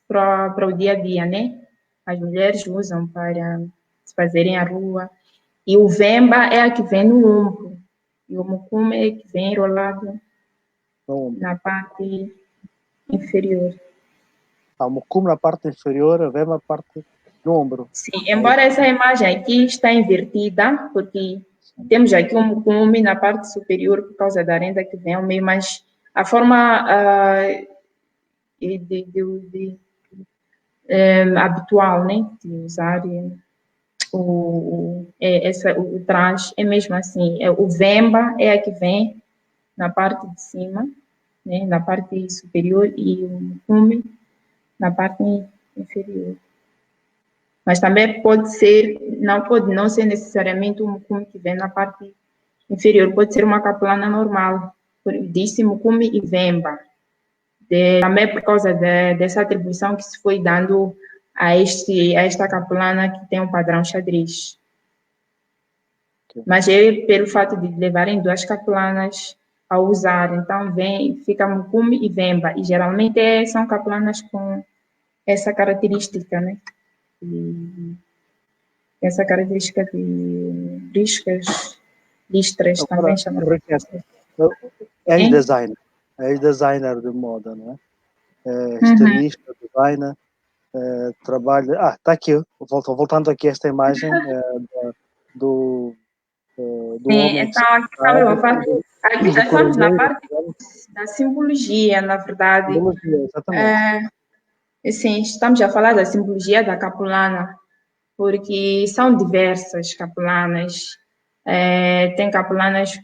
para o dia a dia, né? As mulheres usam para se fazerem a rua. E o vemba é a que vem no ombro. E o mucumi é a que vem enrolado na parte inferior. O mucumi na parte inferior, a vemba na parte do ombro. Sim, embora essa imagem aqui está invertida, porque temos aqui um mucumi na parte superior por causa da renda que vem ao meio, mas a forma habitual, né, de usar o traje é mesmo assim. O vemba é a que vem na parte de cima, né, na parte superior, e o mucumi na parte inferior. Mas também pode não ser necessariamente um mucumi que vem na parte inferior, pode ser uma capulana normal. Disse mucumi e vemba. Também por causa dessa atribuição que se foi dando a esta capulana que tem um padrão xadrez. Mas é pelo fato de levarem duas capulanas a usar, então fica mucumi e vemba, e geralmente são capulanas com essa característica, né? Essa característica de riscas, listras, também chamam. És designer. És designer de moda, não é? Estilista, designer, trabalha... está aqui, voltando aqui a esta imagem do homem. Então, aqui já estamos na parte da simbologia, na verdade. Simbologia, exatamente. Sim, estamos a falar da simbologia da capulana, porque são diversas capulanas. Tem capulanas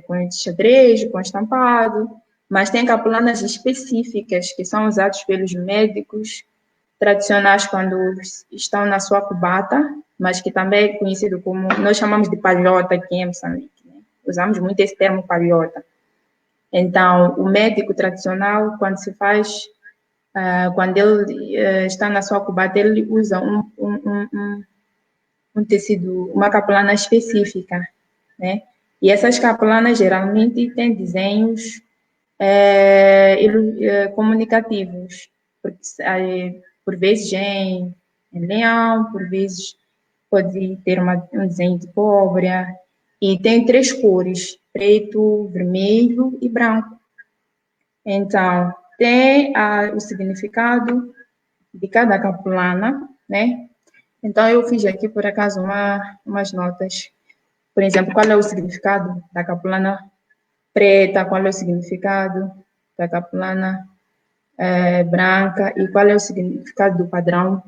com xadrez, com estampado, mas tem capulanas específicas que são usadas pelos médicos tradicionais quando estão na sua cubata, mas que também é conhecido como, nós chamamos de palhota aqui em Moçambique, né? Usamos muito esse termo palhota. Então, o médico tradicional, quando ele está na sua cubata, ele usa um tecido, uma capulana específica, né? E essas capulanas geralmente têm desenhos comunicativos, porque, por vezes em leão, por vezes pode ter um desenho de cobra, e tem 3 cores, preto, vermelho e branco. Então, tem o significado de cada capulana, né? Então, eu fiz aqui, por acaso, umas notas. Por exemplo, qual é o significado da capulana preta, qual é o significado da capulana branca e qual é o significado do padrão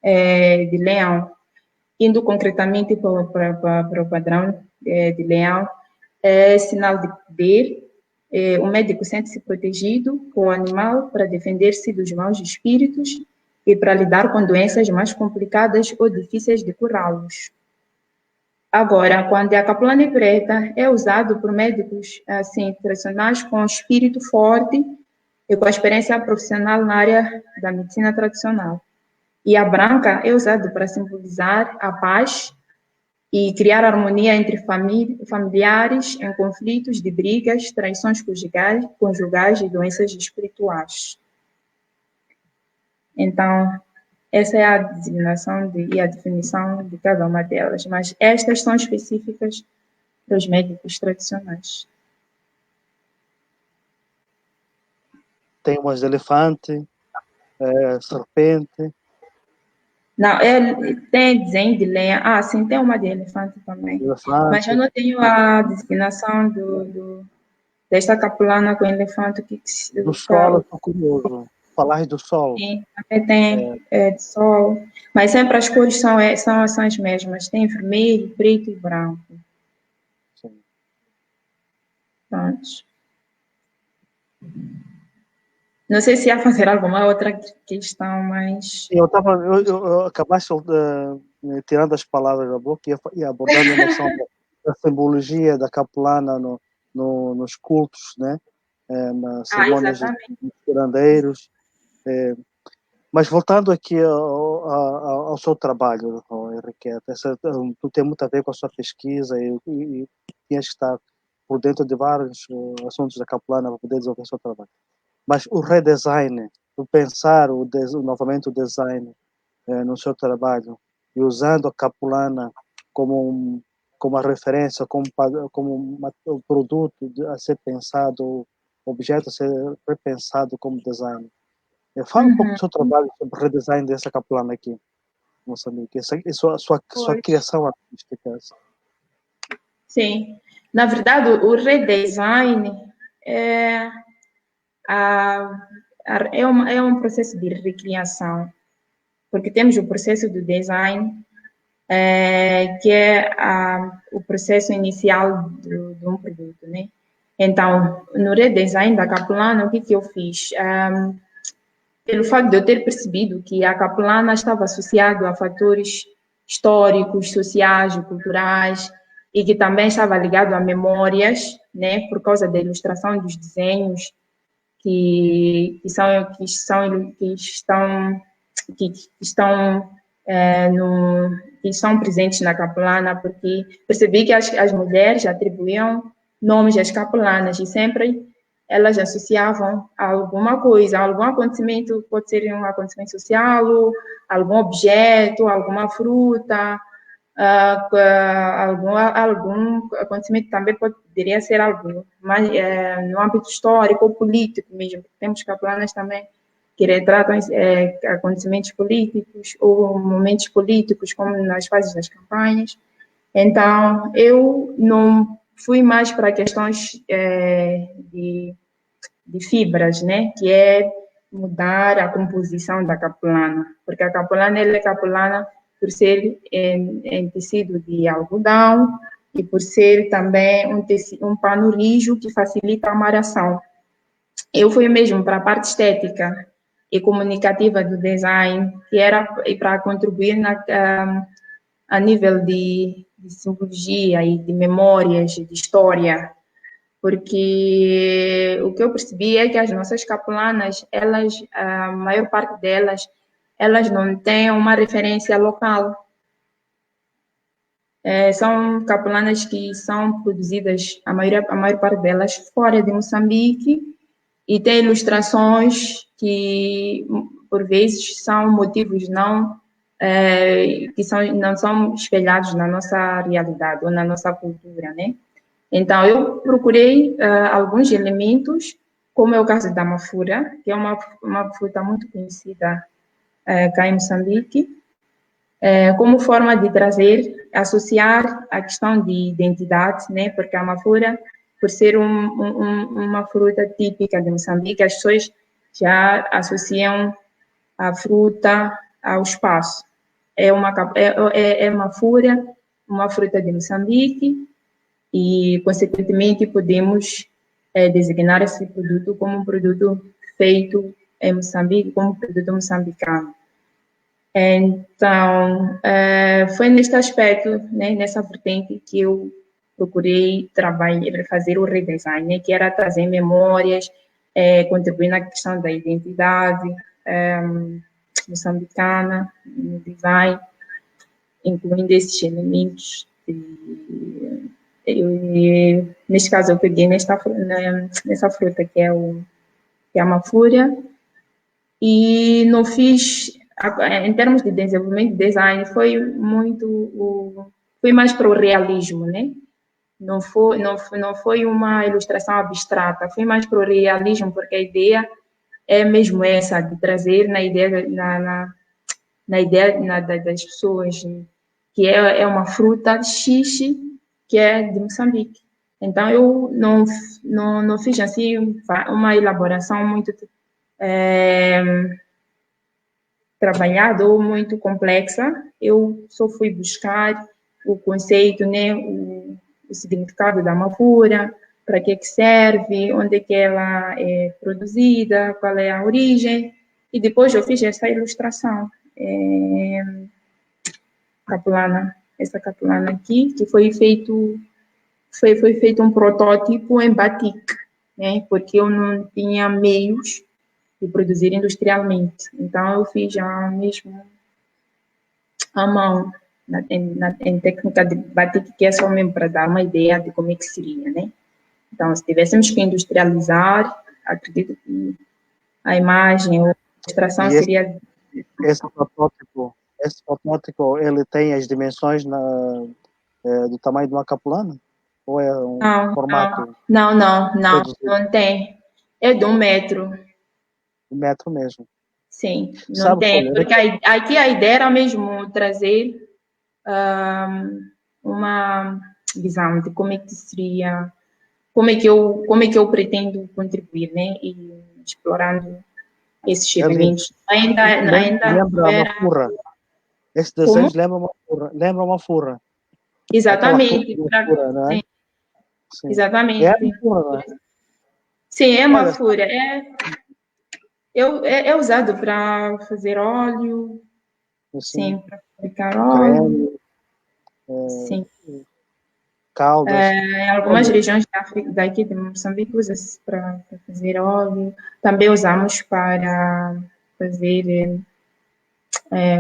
de leão. Indo concretamente para o padrão de leão, é sinal de poder. O médico sente-se protegido com o animal para defender-se dos maus espíritos e para lidar com doenças mais complicadas ou difíceis de curá-los. Agora, quando a capulana preta é usado por médicos assim, tradicionais com espírito forte e com experiência profissional na área da medicina tradicional. E a branca é usada para simbolizar a paz e criar harmonia entre familiares em conflitos de brigas, traições conjugais e doenças espirituais. Então, essa é a designação e a definição de cada uma delas, mas estas são específicas para os médicos tradicionais. Tem umas de elefante, serpente. Não, tem desenho de leão. Sim, tem uma de elefante também. Elefante. Mas eu não tenho a designação desta capulana com elefante. Do sol, eu estou curioso. Falar do sol. Sim, também tem de sol. Mas sempre as cores são as mesmas. Tem vermelho, preto e branco. Sim. Pronto. Não sei se ia fazer alguma outra questão, mas... Eu acabaste tirando as palavras da boca e abordando a noção a simbologia da capelana nos cultos, né? Nas cerimônias dos Exatamente. curandeiros. Mas voltando aqui ao seu trabalho, Henriqueta, tu tem muito a ver com a sua pesquisa e tinhas que estar por dentro de vários assuntos da capelana para poder desenvolver o seu trabalho. Mas o redesign, o pensar novamente o design no seu trabalho e usando a capulana como uma referência, como um produto a ser pensado, objeto a ser repensado como design. Fala um pouco do seu trabalho sobre o redesign dessa capulana aqui, em Moçambique, e sua Pois. criação artística. Sim. Na verdade, o redesign é, é um processo de recriação, porque temos o processo do design, que é o processo inicial de um produto, né? Então, no redesign da Capulana, o que eu fiz? Pelo fato de eu ter percebido que a Capulana estava associado a fatores históricos, sociais e culturais, e que também estava ligado a memórias, né, por causa da ilustração dos desenhos que estão que estão presentes na capelana, porque percebi que as mulheres atribuíam nomes às capelanas e sempre elas associavam a alguma coisa, a algum acontecimento, pode ser um acontecimento social, algum objeto, alguma fruta, algum acontecimento também poderia ser algo mais no âmbito histórico ou político mesmo. Temos capelanas também que retratam acontecimentos políticos ou momentos políticos, como nas fases das campanhas. Então, eu não fui mais para questões de fibras, né? Que é mudar a composição da capulana, porque a capulana ela é capulana por ser em tecido de algodão e por ser também um pano rijo que facilita a amarração. Eu fui mesmo para a parte estética e comunicativa do design, que era para contribuir a nível de simbologia e de memórias, de história, porque o que eu percebi é que as nossas capulanas, a maior parte delas, elas não têm uma referência local. São capulanas que são produzidas, a maior parte delas, fora de Moçambique, e tem ilustrações que, por vezes, são motivos não são espelhados na nossa realidade ou na nossa cultura, né? Então, eu procurei alguns elementos, como é o caso da mafura, que é uma fruta muito conhecida cá em Moçambique, como forma de trazer, associar a questão de identidade, né? Porque a mafura, por ser uma fruta típica de Moçambique, as pessoas já associam a fruta ao espaço. É mafura, uma fruta de Moçambique, e, consequentemente, podemos designar esse produto como um produto feito em Moçambique, como um produto moçambicano. Então, foi neste aspecto, né, nessa vertente, que eu procurei trabalhar, fazer o redesign, né, que era trazer memórias, contribuir na questão da identidade moçambicana, no design, incluindo esses elementos neste caso, eu peguei nessa fruta que é a mafúria, e não fiz, em termos de desenvolvimento de design, foi mais para o realismo, né? Não foi uma ilustração abstrata, foi mais para o realismo, porque a ideia é mesmo essa, de trazer na ideia das pessoas, que é uma fruta xixi, que é de Moçambique. Então, eu não fiz assim uma elaboração muito trabalhada ou muito complexa. Eu só fui buscar o conceito, né, o significado da mafura, para que serve, onde é que ela é produzida, qual é a origem, e depois eu fiz essa ilustração capulana, essa capulana aqui, que foi feito foi feito um protótipo em batik, né? Porque eu não tinha meios de produzir industrialmente. Então, eu fiz já mesmo à mão, em técnica de batik, que é só mesmo para dar uma ideia de como é que seria, né? Então, se tivéssemos que industrializar, acredito que a imagem ou a extração E seria... esse protótipo, ele tem as dimensões do tamanho de uma capulana? Ou é um Não, formato reduzido? não tem. É de 1 metro, Um metro mesmo. sim, não Sabe, tem. olha, Porque aqui a ideia era mesmo trazer uma visão de como é que seria, como é que eu pretendo contribuir, né? E explorando esses é lindo. elementos. Ainda não Lembra uma era furra. Esse desenho como? lembra uma furra. Lembra uma furra. Aquela furra Exatamente, de uma furra, não é? sim, Sim. É uma exatamente. furra, não é? Sim, é uma Olha, fúria. É usado para fazer óleo, assim, sim, para fabricar óleo, creme, sim. caldas. Em algumas Olha, regiões da África, daqui de Moçambique, usa-se para fazer óleo. Também usamos para fazer,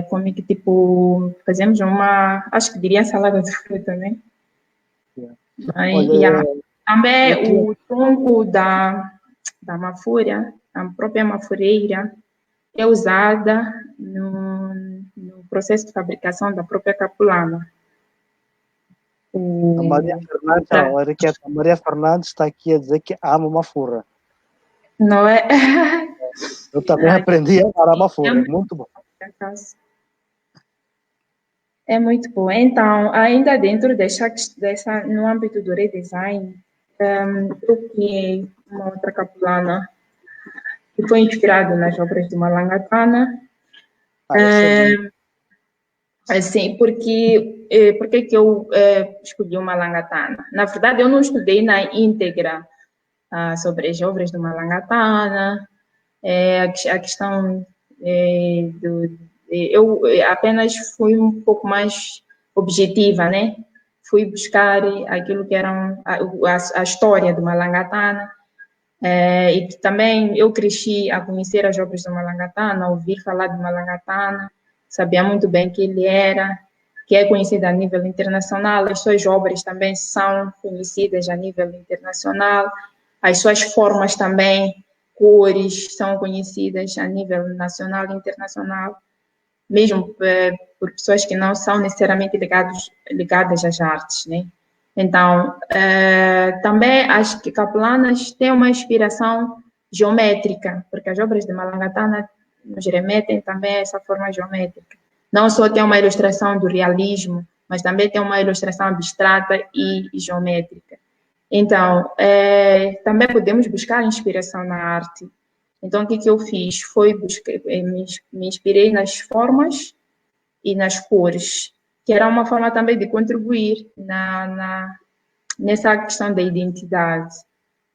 como é que tipo, fazemos acho que diria salada de fruta, né? olha, Aí, também eu queria. o tronco da mafura, a própria mafureira, é usada no processo de fabricação da própria capulana. A Maria O Fernandes, ó, Henriqueta, a Maria Fernandes está aqui a dizer que ama uma furra. não é? Eu também aprendi a amar uma É furra. muito Muito bom. bom. É muito bom. Então, ainda dentro no âmbito do redesign, eu criei uma outra capulana que foi inspirado nas obras de Malangatana. Esse é lindo. Assim, porque que eu escolhi o Malangatana? Na verdade, eu não estudei na íntegra sobre as obras do Malangatana, a questão eu apenas fui um pouco mais objetiva, né? Fui buscar aquilo que era a história do Malangatana, e que também eu cresci a conhecer as obras do Malangatana, a ouvir falar do Malangatana, sabia muito bem que ele era, que é conhecido a nível internacional, as suas obras também são conhecidas a nível internacional, as suas formas também, cores, são conhecidas a nível nacional e internacional, mesmo por pessoas que não são necessariamente ligadas às artes, né? Então, também acho que Capelanas têm uma inspiração geométrica, porque as obras de Malangatana nos remetem também a essa forma geométrica. Não só tem uma ilustração do realismo, mas também tem uma ilustração abstrata e geométrica. Então, também podemos buscar inspiração na arte. Então, o que eu fiz? Foi me inspirei nas formas e nas cores, que era uma forma também de contribuir nessa questão da identidade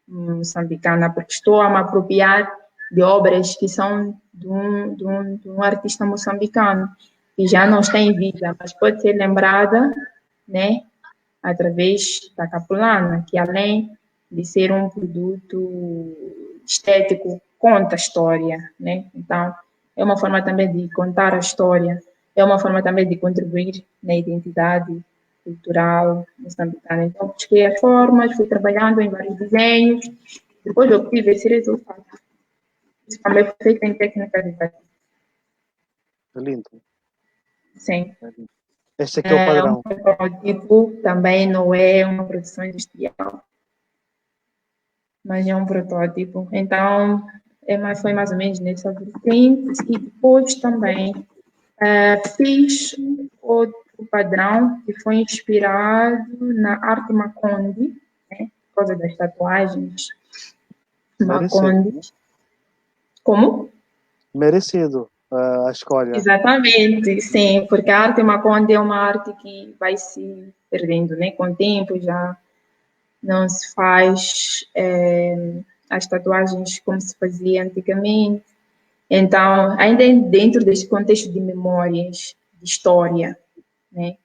moçambicana, porque estou a me apropriar de obras que são de um artista moçambicano, que já não está em vida, mas pode ser lembrada, né, através da capulana, que além de ser um produto estético, conta a história, né? Então, é uma forma também de contar a história, é uma forma também de contribuir na identidade cultural moçambicana. Então, busquei as formas, fui trabalhando em vários desenhos, depois eu obtive esse resultado. Isso também foi feito em técnica de batismo. É lindo. Sim. É lindo. Este aqui é o É um padrão. protótipo, também não é uma produção industrial, mas é um protótipo. Então, foi mais ou menos nessa vertente. E depois também fiz outro padrão que foi inspirado na arte Maconde, né, por causa das tatuagens Merecido. Maconde. Como? Merecido a escolha. Exatamente, sim, porque a arte Maconde é uma arte que vai se perdendo, né? Com o tempo já não se faz as tatuagens como se fazia antigamente. Então, ainda dentro desse contexto de memórias, de história, né?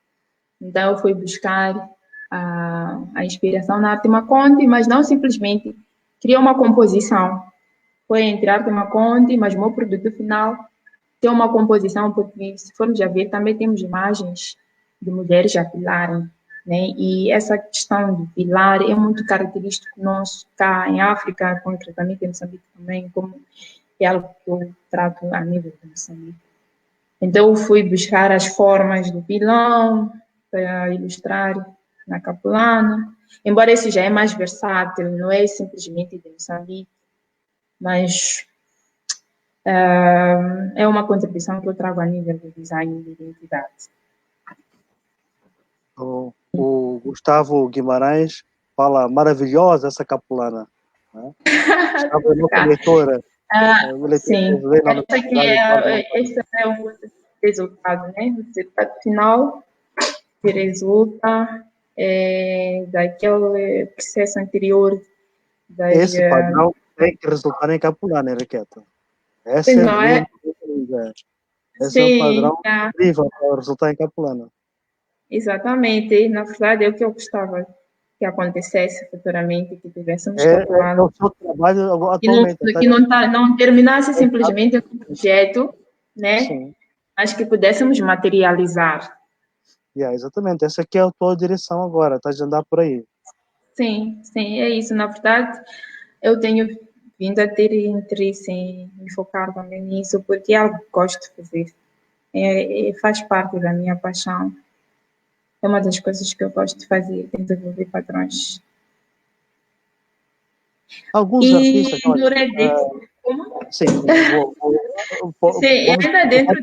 Então, eu fui buscar a inspiração na arte Maconde, mas não simplesmente criou uma composição. Foi entre arte Maconde, mas o meu produto final tem uma composição, porque se formos a ver, também temos imagens de mulheres a pilarem, né? E essa questão de pilar é muito característico nosso cá em África, concretamente em Moçambique também, como é algo que eu trato a nível de Moçambique. Então, eu fui buscar as formas do pilão para ilustrar na capulana, embora esse já é mais versátil, não é simplesmente de Moçambique, mas é uma contribuição que eu trago a nível do design de identidade. O Gustavo Guimarães fala maravilhosa essa capulana. Né? Gustavo é nossa leitora. Sim, esse é o resultado, né? O resultado final que resulta daquele processo anterior. Esse padrão tem que resultar em capulana, Enriqueta. Esse não é? Esse é o padrão incrível para resultar em capulana. Exatamente. Na verdade, é o que eu gostava que acontecesse futuramente, que tivéssemos capulana. É o seu trabalho atualmente. Que não terminasse simplesmente um projeto, né? Sim. Mas que pudéssemos materializar. Exatamente. Essa aqui é a tua direção agora, estás de andar por aí. Sim, é isso. Na verdade, eu tenho vindo a ter interesse em me focar também nisso, porque é algo que gosto de fazer. Faz parte da minha paixão. É uma das coisas que eu gosto de fazer, desenvolver padrões. Alguns artistas... No Reddit, como? Sim, ainda dentro...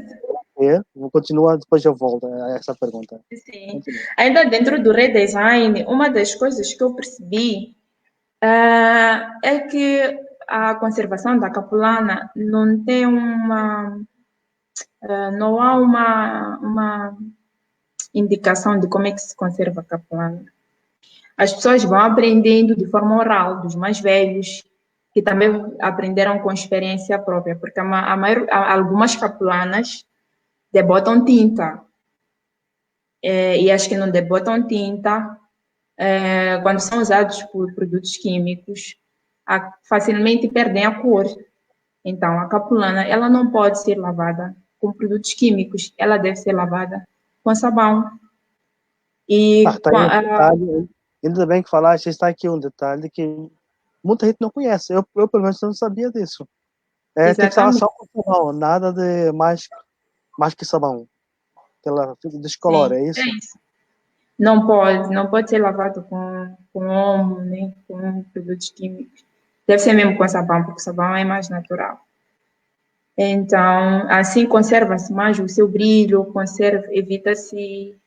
Vou continuar, depois eu volto a essa pergunta. Sim. Ainda dentro do redesign, uma das coisas que eu percebi é que a conservação da capulana não tem não há uma indicação de como é que se conserva a capulana. As pessoas vão aprendendo de forma oral, dos mais velhos, que também aprenderam com experiência própria, porque algumas capulanas debotam tinta. E as que não debotam tinta, quando são usados por produtos químicos, facilmente perdem a cor. Então, a capulana, ela não pode ser lavada com produtos químicos, ela deve ser lavada com sabão. E ainda bem que falaste, está aqui um detalhe que muita gente não conhece. Eu pelo menos, não sabia disso. Tem que ser só com sabão, nada de mais que sabão. Ela descolora, é isso? É isso. Não pode ser lavado com omo, nem com produtos químicos. Deve ser mesmo com sabão, porque o sabão é mais natural. Então, assim conserva-se mais o seu brilho, evita-se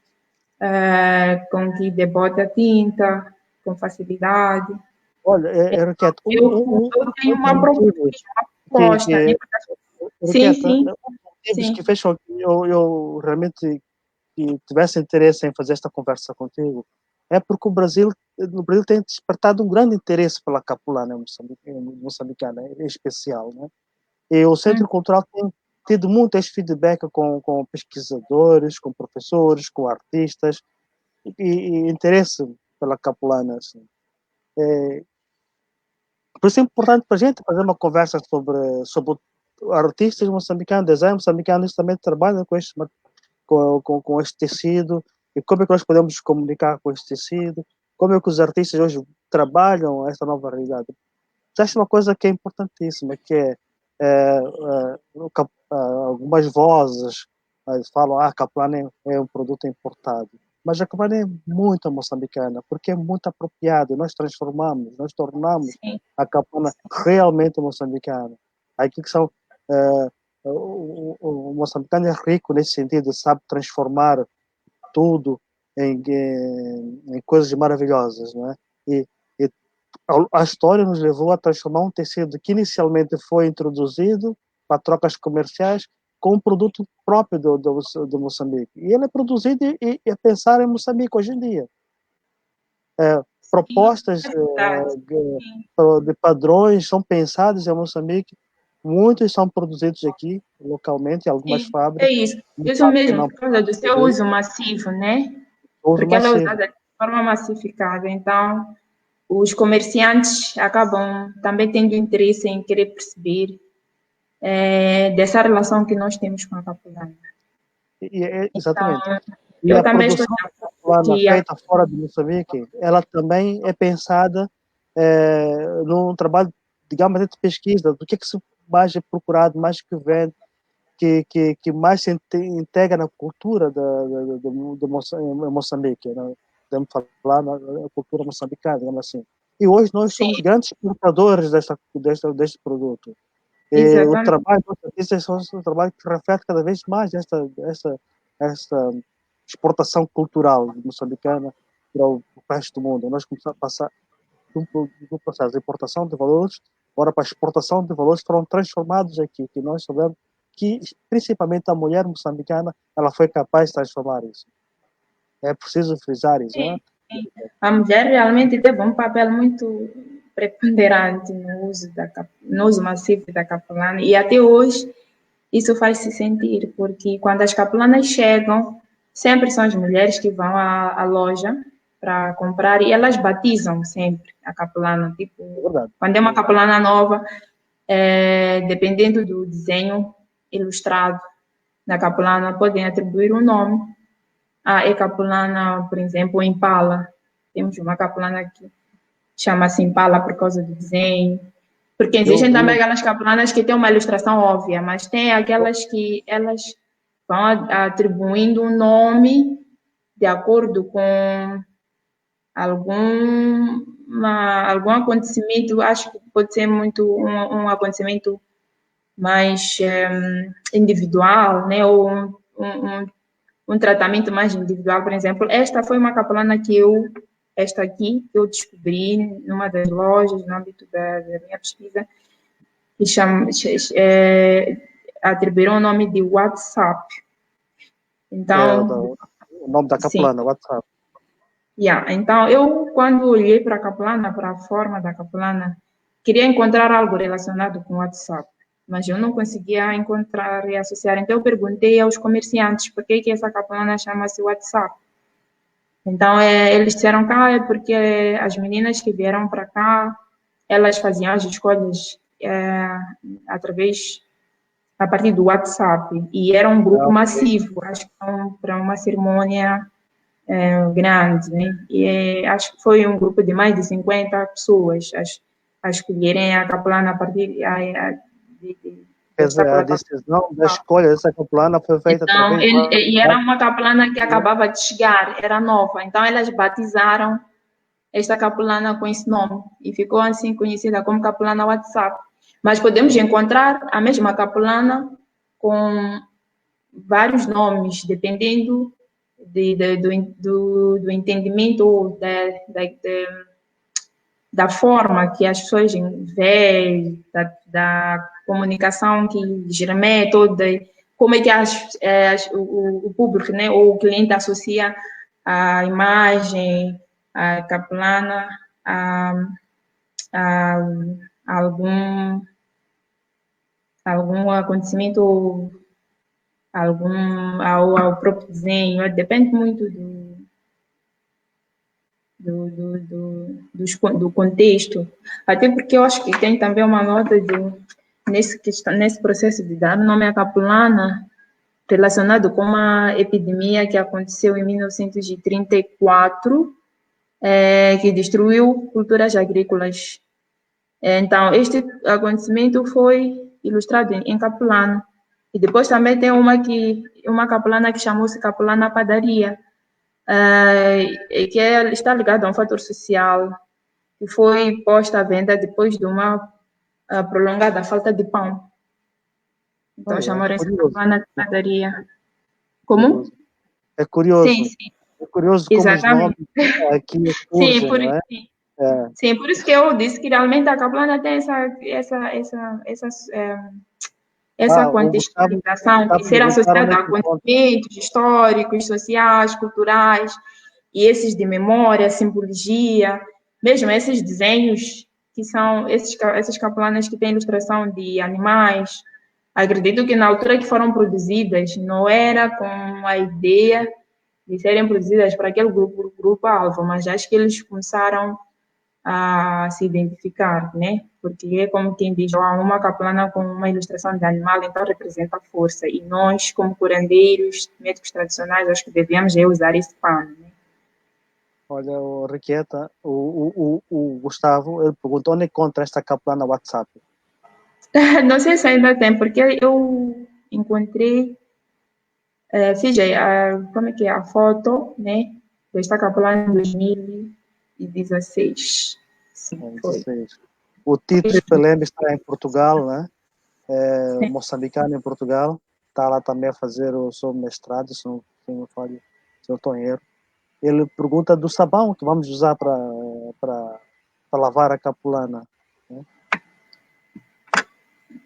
com que debote a tinta com facilidade. Olha, Enriqueta, eu tenho uma proposta. Sim. Que fez com que eu realmente tivesse interesse em fazer esta conversa contigo é porque no Brasil tem despertado um grande interesse pela capulana moçambicana, em especial, né? E o Centro Cultural tem tido muito este feedback com pesquisadores, com professores, com artistas, e interesse pela capulana. Assim. Por isso é importante para a gente fazer uma conversa sobre artistas moçambicanos, design moçambicano, eles também trabalham com este tecido, e como é que nós podemos comunicar com este tecido, como é que os artistas hoje trabalham esta nova realidade. Acho uma coisa que é importantíssima, que algumas vozes falam que a capulana é um produto importado, mas a capulana é muito moçambicana, porque é muito apropriada, nós tornamos a capulana realmente moçambicana. Aqui que são o moçambicano é rico nesse sentido, sabe transformar tudo em coisas maravilhosas, não é? E a história nos levou a transformar um tecido que inicialmente foi introduzido para trocas comerciais com um produto próprio do Moçambique. E ele é produzido e é pensar em Moçambique hoje em dia. Propostas de padrões são pensadas em Moçambique, muitos são produzidos aqui, localmente, em algumas fábricas. É isso mesmo, por causa do seu uso massivo, né? Uso porque massivo. ela é usada forma massificada. Então, os comerciantes acabam também tendo interesse em querer perceber dessa relação que nós temos com a capulana. Exatamente. Então, E eu a também estou produção de acordo capulana que feita fora de Moçambique, ela também é pensada num trabalho, digamos, de pesquisa, do que se mais é procurado, mais que vende, que mais se integra na cultura de Moçambique, né? Podemos falar na cultura moçambicana, digamos assim. E hoje nós sim, somos grandes exportadores deste produto. E o exatamente. trabalho esse é um trabalho que reflete cada vez mais essa exportação cultural moçambicana para o resto do mundo. Nós começamos a passar do processo de importação de valores, agora para a exportação de valores foram transformados aqui, que nós sabemos que principalmente a mulher moçambicana ela foi capaz de transformar isso. É preciso frisar isso, né? Sim, sim. A mulher realmente teve um papel muito preponderante no uso massivo da capulana e até hoje isso faz-se sentir, porque quando as capulanas chegam, sempre são as mulheres que vão à loja para comprar e elas batizam sempre a capulana. É Tipo, verdade. quando é uma capulana nova, dependendo do desenho ilustrado da capulana, podem atribuir um nome. É capulana, por exemplo, Impala. Temos uma capulana que chama-se Impala por causa do desenho. Porque Eu existem também vi, aquelas capulanas que têm uma ilustração óbvia, mas tem aquelas que elas vão atribuindo um nome de acordo com algum acontecimento, acho que pode ser muito um acontecimento mais individual, né? Ou um tratamento mais individual, por exemplo. Esta foi uma capulana esta aqui, que eu descobri numa das lojas, no âmbito da minha pesquisa, que atribuíram o nome de WhatsApp. que é Então, o nome da sim. capulana, WhatsApp. Então, eu, quando olhei para a capulana, para a forma da capulana, queria encontrar algo relacionado com o WhatsApp, mas eu não conseguia encontrar e associar. Então, eu perguntei aos comerciantes por que essa capulana chama-se WhatsApp. Então, eles disseram que é porque as meninas que vieram para cá, elas faziam as escolhas a partir do WhatsApp, e era um grupo massivo, acho que para uma cerimônia grande, né? E acho que foi um grupo de mais de 50 pessoas a escolherem a capelana a partir Quer desta dizer, a plataforma. decisão da escolha dessa capelana foi feita Então, através de e era uma capelana que acabava de chegar, era nova. Então, elas batizaram esta capelana com esse nome e ficou assim conhecida como capelana WhatsApp. Mas podemos encontrar a mesma capelana com vários nomes, dependendo do entendimento ou da forma que as pessoas veem, da comunicação que geralmente, toda, como é que o público, né, ou o cliente associa a imagem, a capelana, a algum acontecimento ou ao próprio desenho, depende muito do contexto, até porque eu acho que tem também uma nota nesse processo de dar nome à capulana relacionado com uma epidemia que aconteceu em 1934, que destruiu culturas agrícolas. Então, este acontecimento foi ilustrado em capulana. E depois também tem uma capulana que chamou-se Capulana Padaria, que está ligada a um fator social que foi posta à venda depois de uma prolongada falta de pão. Então, Olha, chamaram essa curioso. capulana de padaria. Como? Curioso. É Sim, curioso. sim, É curioso como os nomes exatamente. aqui Sim, surgem, não é? É. sim, por isso que eu disse que realmente a capulana tem essa O Gustavo contextualização está a e ser perguntar onde associada é a que encontra. acontecimentos históricos, sociais, culturais, e esses de memória, simbologia, mesmo esses desenhos que são essas capulanas que têm ilustração de animais. Acredito que na altura que foram produzidas não era com a ideia de serem produzidas para aquele grupo-alvo, mas acho que eles começaram a se identificar, né? Porque é como quem diz, uma capulana com uma ilustração de animal, então representa a força. E nós, como curandeiros, médicos tradicionais, acho que devíamos usar esse pano, né? Olha, o Riqueta, o Gustavo, ele perguntou onde encontra esta capulana no WhatsApp. Não sei se ainda tem, porque eu encontrei, fiz como é que é, a foto, né? Desta capulana em 2016. Sim, foi. O Tito Spelem está em Portugal, né? Sim. Moçambicano em Portugal. Está lá também a fazer o seu mestrado, se não estou em erro. Ele pergunta do sabão que vamos usar para lavar a capulana. Né?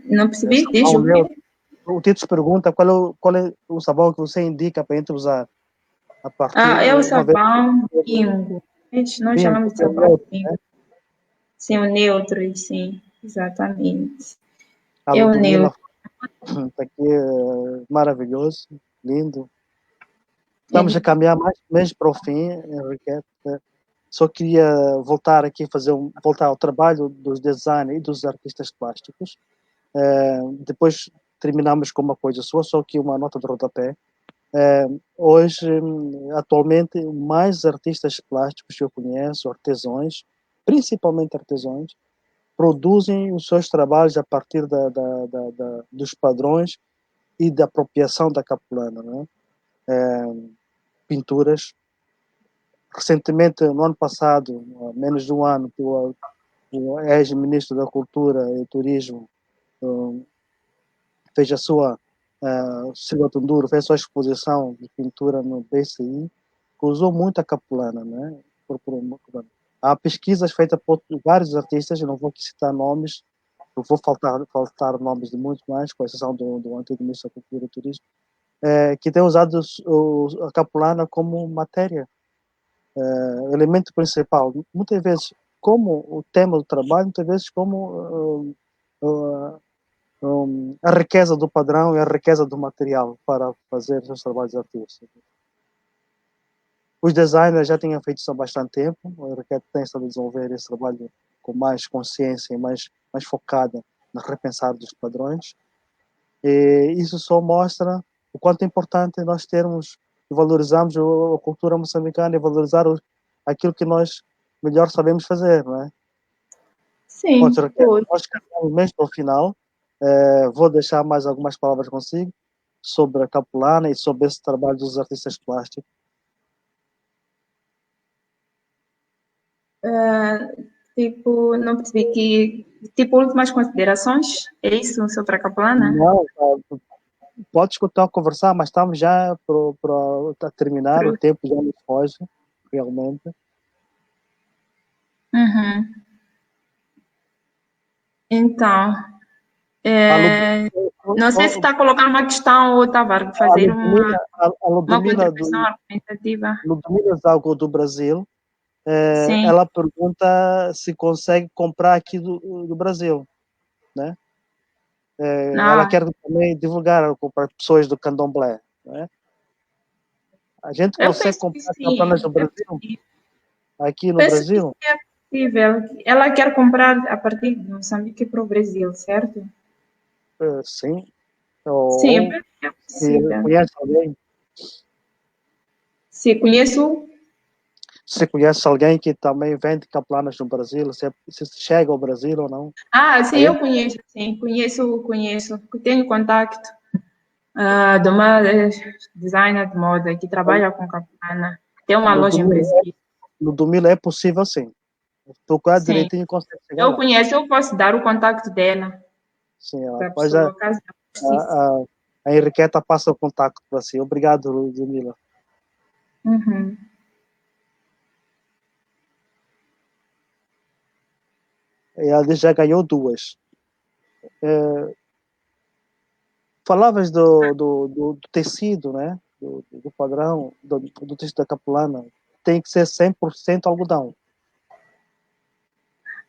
Não percebi, diz o quê? O Tito pergunta qual é o sabão que você indica para a gente usar. A partir, é o sabão Bingo. Nós chamamos de sabão Bingo. Né? Sim, o neutro, sim, exatamente. É o neutro. Está aqui maravilhoso, lindo. Estamos a caminhar mais para o fim, Henriqueta. Só queria voltar aqui, voltar ao trabalho dos designers e dos artistas plásticos. Depois terminamos com uma coisa sua, só que uma nota de rodapé. Hoje, atualmente, mais artistas plásticos que eu conheço, artesãos, principalmente artesãos, produzem os seus trabalhos a partir dos padrões e da apropriação da capulana, né? Pinturas. Recentemente, no ano passado, há menos de um ano, que o ex-ministro da Cultura e Turismo fez a sua Silva Tunduro fez a sua exposição de pintura no BCI, que usou muito a capulana, né? Há pesquisas feitas por vários artistas, eu não vou aqui citar nomes, eu vou faltar nomes de muitos mais, com exceção do antigo ministro da Cultura e Turismo, que tem usado a capulana como matéria, elemento principal. Muitas vezes, como o tema do trabalho, muitas vezes como a riqueza do padrão e a riqueza do material para fazer os trabalhos artísticos. Os designers já tinham feito isso há bastante tempo, o Riquet tem estado a desenvolver esse trabalho com mais consciência e mais focada no repensar dos padrões. E isso só mostra o quanto é importante nós termos e valorizarmos a cultura moçambicana e valorizar aquilo que nós melhor sabemos fazer, não é? Sim. Nós chegamos mesmo ao final. Vou deixar mais algumas palavras consigo sobre a capulana e sobre esse trabalho dos artistas plásticos. Não percebi que, últimas considerações? É isso sobre a capulana? Não, pode escutar conversar, mas estamos já para terminar, o tempo já nos foge, realmente. Uhum. Então, não sei se está a colocar uma questão ou estava a fazer uma contribuição argumentativa. Ludmila Zago, do Brasil, ela pergunta se consegue comprar aqui do Brasil, né? Ela quer também divulgar para pessoas do candomblé, né? A gente consegue comprar campanas no Brasil? Aqui no Brasil? Que é possível. Ela quer comprar a partir de Moçambique para o Brasil, certo? Sim. Sim, é possível. Conhece alguém? Se conheço. Você conhece alguém que também vende caplanas no Brasil? Se chega ao Brasil ou não? Sim, eu conheço, sim. Conheço. Tenho contato de uma designer de moda que trabalha com caplana. Tem uma loja em Brasília. No domingo é possível, sim. Procurar direitinho consegue chegar lá. Eu conheço, eu posso dar o contato dela. Sim, a Henriqueta passa o contato para você. Obrigado, Ludmila. Uhum. Ela já ganhou 2. Falavas do tecido, né? Do padrão, do tecido da capulana. Tem que ser 100% algodão.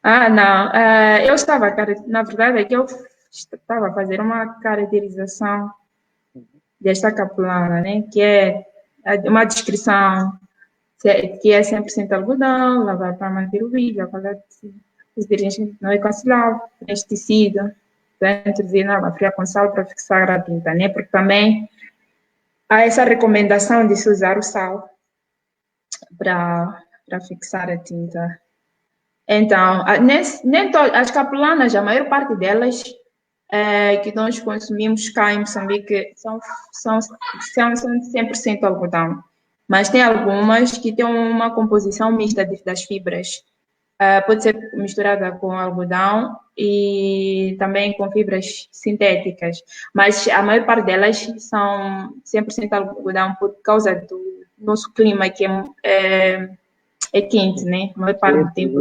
Não. Eu estava, na verdade, é que eu estava a fazer uma caracterização desta capulana, né? Que é uma descrição que é 100% algodão, lá vai para manter o vídeo, os dirigentes não é aconselhável, pesticida, introduzir na água fria com sal para fixar a tinta, né? Porque também há essa recomendação de se usar o sal para fixar a tinta. Então, as capulanas, a maior parte delas que nós consumimos cá em Moçambique são 100% algodão. Mas tem algumas que têm uma composição mista das fibras. Pode ser misturada com algodão e também com fibras sintéticas. Mas a maior parte delas são 100% algodão por causa do nosso clima, que é quente, né? A maior parte do tempo.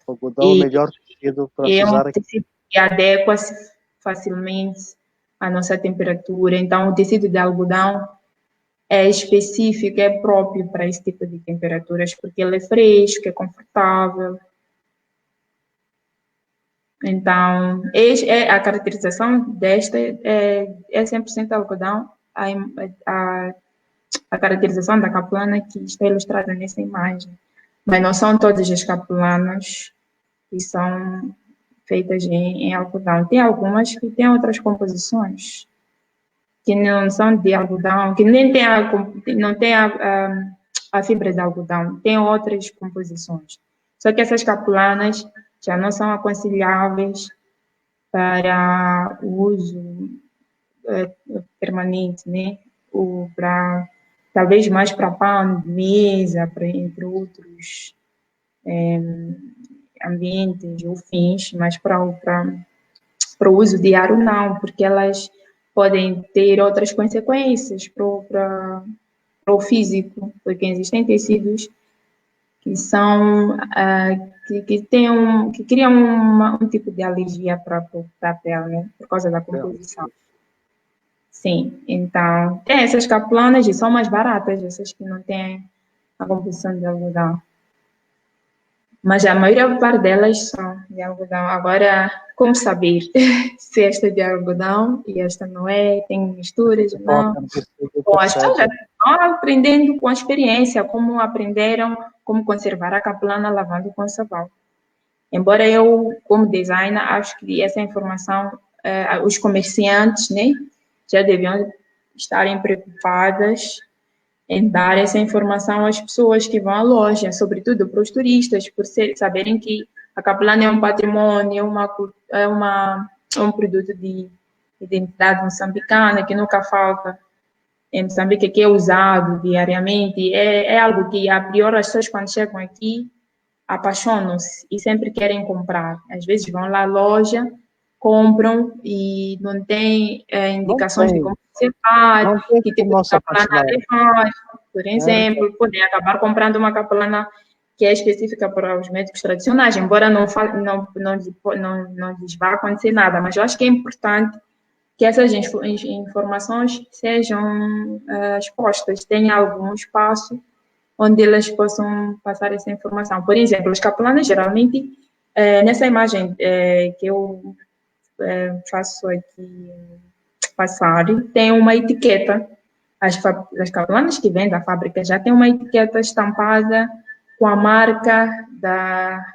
O algodão é o melhor tecido para se usar aqui. Tecido que adequa-se facilmente à nossa temperatura. Então, o tecido de algodão é específico, é próprio para esse tipo de temperaturas, porque ele é fresco, é confortável. Então, a caracterização desta é 100% algodão. A caracterização da capulana que está ilustrada nessa imagem. Mas não são todas as capulanas que são feitas em algodão. Tem algumas que têm outras composições que não são de algodão, que nem tem não tem a fibra de algodão, tem outras composições. Só que essas capulanas já não são aconselháveis para o uso permanente, né? Talvez mais para pano de mesa, entre outros ambientes ou fins, mas para o uso diário não, porque elas podem ter outras consequências para o físico, porque existem tecidos que são que criam um tipo de alergia para a pele, né? Por causa da composição. Sim, então tem essas capulanas e são mais baratas, essas que não têm a composição de algodão. Mas a maior parte delas são de algodão. Agora, como saber se esta é de algodão e esta não é? Tem misturas ou não? Bom, as pessoas já estão aprendendo com a experiência, como aprenderam como conservar a capulana lavando com sabão. Embora eu, como designer, acho que essa informação, os comerciantes, né, já deviam estarem preocupadas em dar essa informação às pessoas que vão à loja, sobretudo para os turistas, por saberem que a capulana é um patrimônio, é um produto de identidade moçambicana, que nunca falta em Moçambique, que é usado diariamente. É algo que, a priori, as pessoas, quando chegam aqui, apaixonam-se e sempre querem comprar. Às vezes vão lá à loja, compram e não tem indicações de como conservar, que tipo de capulana levar, por exemplo, podem acabar comprando uma capulana que é específica para os médicos tradicionais, embora não lhes vá acontecer nada, mas eu acho que é importante que essas informações sejam expostas, tenha algum espaço onde elas possam passar essa informação. Por exemplo, as capulanas, geralmente, nessa imagem que eu faço aqui passar, tem uma etiqueta. As capulanas que vêm da fábrica já tem uma etiqueta estampada com a marca da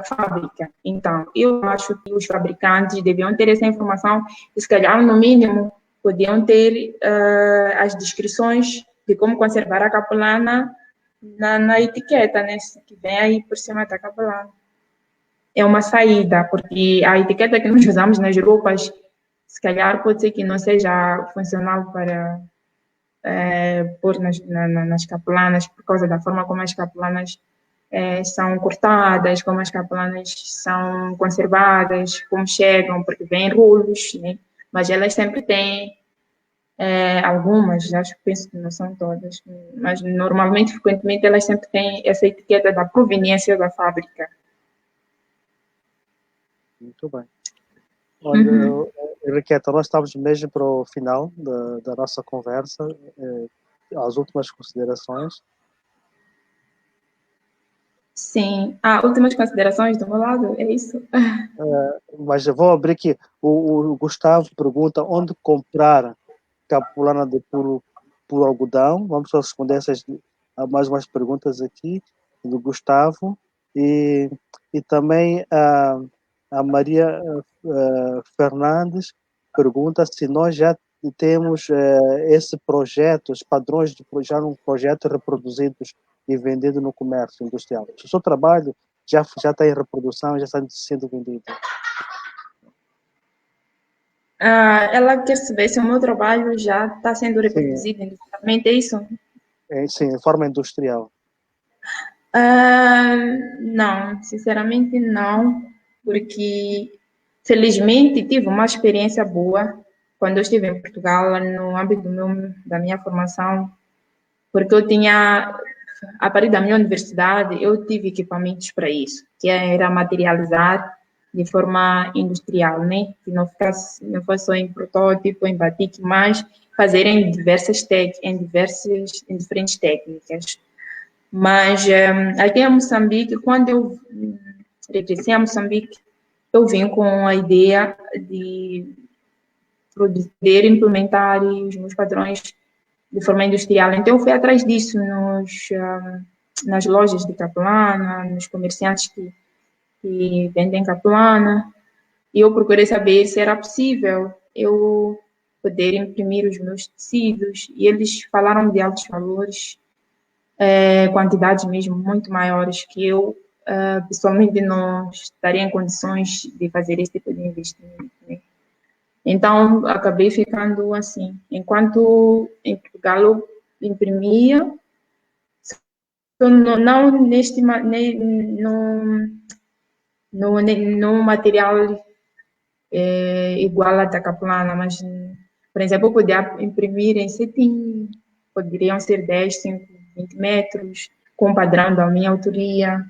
fábrica. Então, eu acho que os fabricantes deviam ter essa informação e, se calhar, no mínimo, podiam ter as descrições de como conservar a capulana na etiqueta, né, que vem aí por cima da capulana. É uma saída, porque a etiqueta que nós usamos nas roupas, se calhar pode ser que não seja funcional para pôr nas capulanas, por causa da forma como as capulanas são cortadas, como as capulanas são conservadas, como chegam, porque vêm rolos, né? Mas elas sempre têm algumas, penso que não são todas, mas normalmente, frequentemente, elas sempre têm essa etiqueta da proveniência da fábrica. Muito bem. Olha, Enriqueta, nós estamos mesmo para o final da nossa conversa, as últimas considerações. Sim, últimas considerações do meu lado, é isso? Mas eu vou abrir aqui. O Gustavo pergunta onde comprar capulana de puro por algodão. Vamos só responder mais umas perguntas aqui do Gustavo e também a Maria Fernandes pergunta se nós já temos esse projeto, os padrões já num projeto reproduzidos e vendido no comércio industrial. O seu trabalho já está em reprodução, já está sendo vendido. Ela quer saber se o meu trabalho já está sendo reproduzido industrialmente, é isso? Sim, de forma industrial. Não, sinceramente não, porque felizmente tive uma experiência boa quando eu estive em Portugal, no âmbito da minha formação, porque eu tinha, a partir da minha universidade, eu tive equipamentos para isso, que era materializar de forma industrial, né? Que não fosse só em protótipo, em batik, mas fazer em diferentes técnicas. Mas aqui em Moçambique, quando eu regressei a Moçambique, eu vim com a ideia de poder implementar os meus padrões de forma industrial. Então, eu fui atrás disso nas lojas de capelana, nos comerciantes que vendem capelana, e eu procurei saber se era possível eu poder imprimir os meus tecidos, e eles falaram de altos valores, quantidades mesmo muito maiores que eu pessoalmente não estaria em condições de fazer esse tipo de investimento, né? Então, acabei ficando assim. Enquanto em Portugal eu imprimia, não no material igual a da Caplana, mas, por exemplo, eu podia imprimir em cetim, poderiam ser 10, 5, 20 metros, com padrão da minha autoria,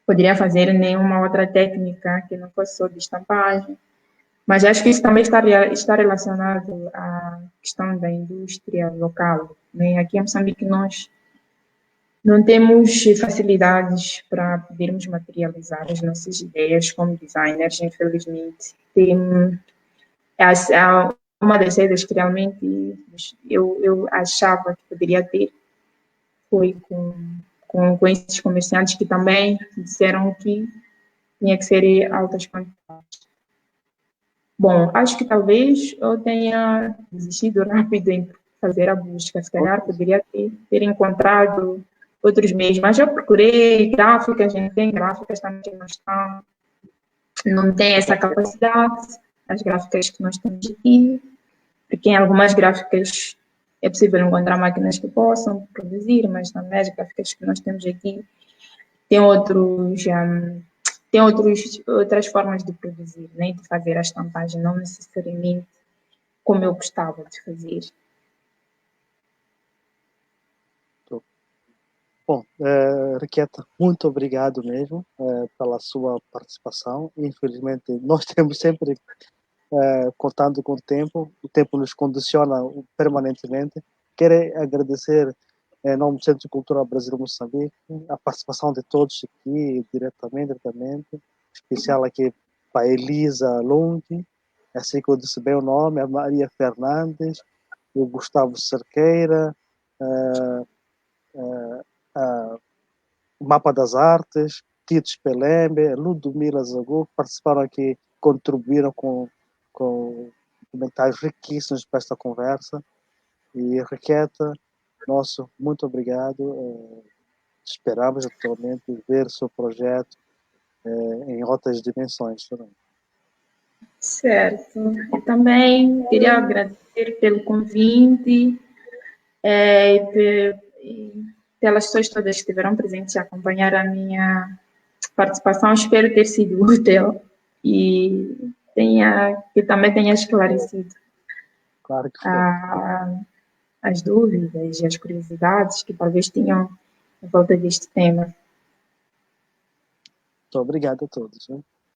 poderia fazer nenhuma outra técnica que não fosse só de estampagem. Mas acho que isso também está relacionado à questão da indústria local, né? Aqui em Moçambique nós não temos facilidades para podermos materializar as nossas ideias como designers, infelizmente. Uma das saídas que realmente eu achava que poderia ter foi com esses comerciantes que também disseram que tinha que ser altas quantidades. Bom, acho que talvez eu tenha desistido rápido em fazer a busca. Se calhar poderia ter encontrado outros meios, mas eu procurei gráficas, a gente tem gráficas também que não tem essa capacidade, as gráficas que nós temos aqui, porque em algumas gráficas é possível encontrar máquinas que possam produzir, mas também as gráficas que nós temos aqui têm outras formas de produzir, né? De fazer a estampagem, não necessariamente como eu gostava de fazer. Bom, Requieta, muito obrigado mesmo pela sua participação. Infelizmente, nós temos sempre contando com o tempo nos condiciona permanentemente. Quero agradecer, em nome do Centro de Cultura Brasil Moçambique, a participação de todos aqui, diretamente, especial aqui para Elisa Lungi, assim que eu disse bem o nome, a Maria Fernandes, o Gustavo Cerqueira, o Mapa das Artes, Tito Spelembe, Ludomila Zagu, participaram aqui, contribuíram com comentários riquíssimos para esta conversa. E Requieta, nosso muito obrigado. Esperamos atualmente ver o seu projeto em outras dimensões também. Certo. Eu também queria agradecer pelo convite e pelas pessoas todas que estiveram presentes a acompanhar a minha participação. Espero ter sido útil e que também tenha esclarecido Claro que as dúvidas e as curiosidades que talvez tinham em volta deste tema. Muito obrigado a todos. Né?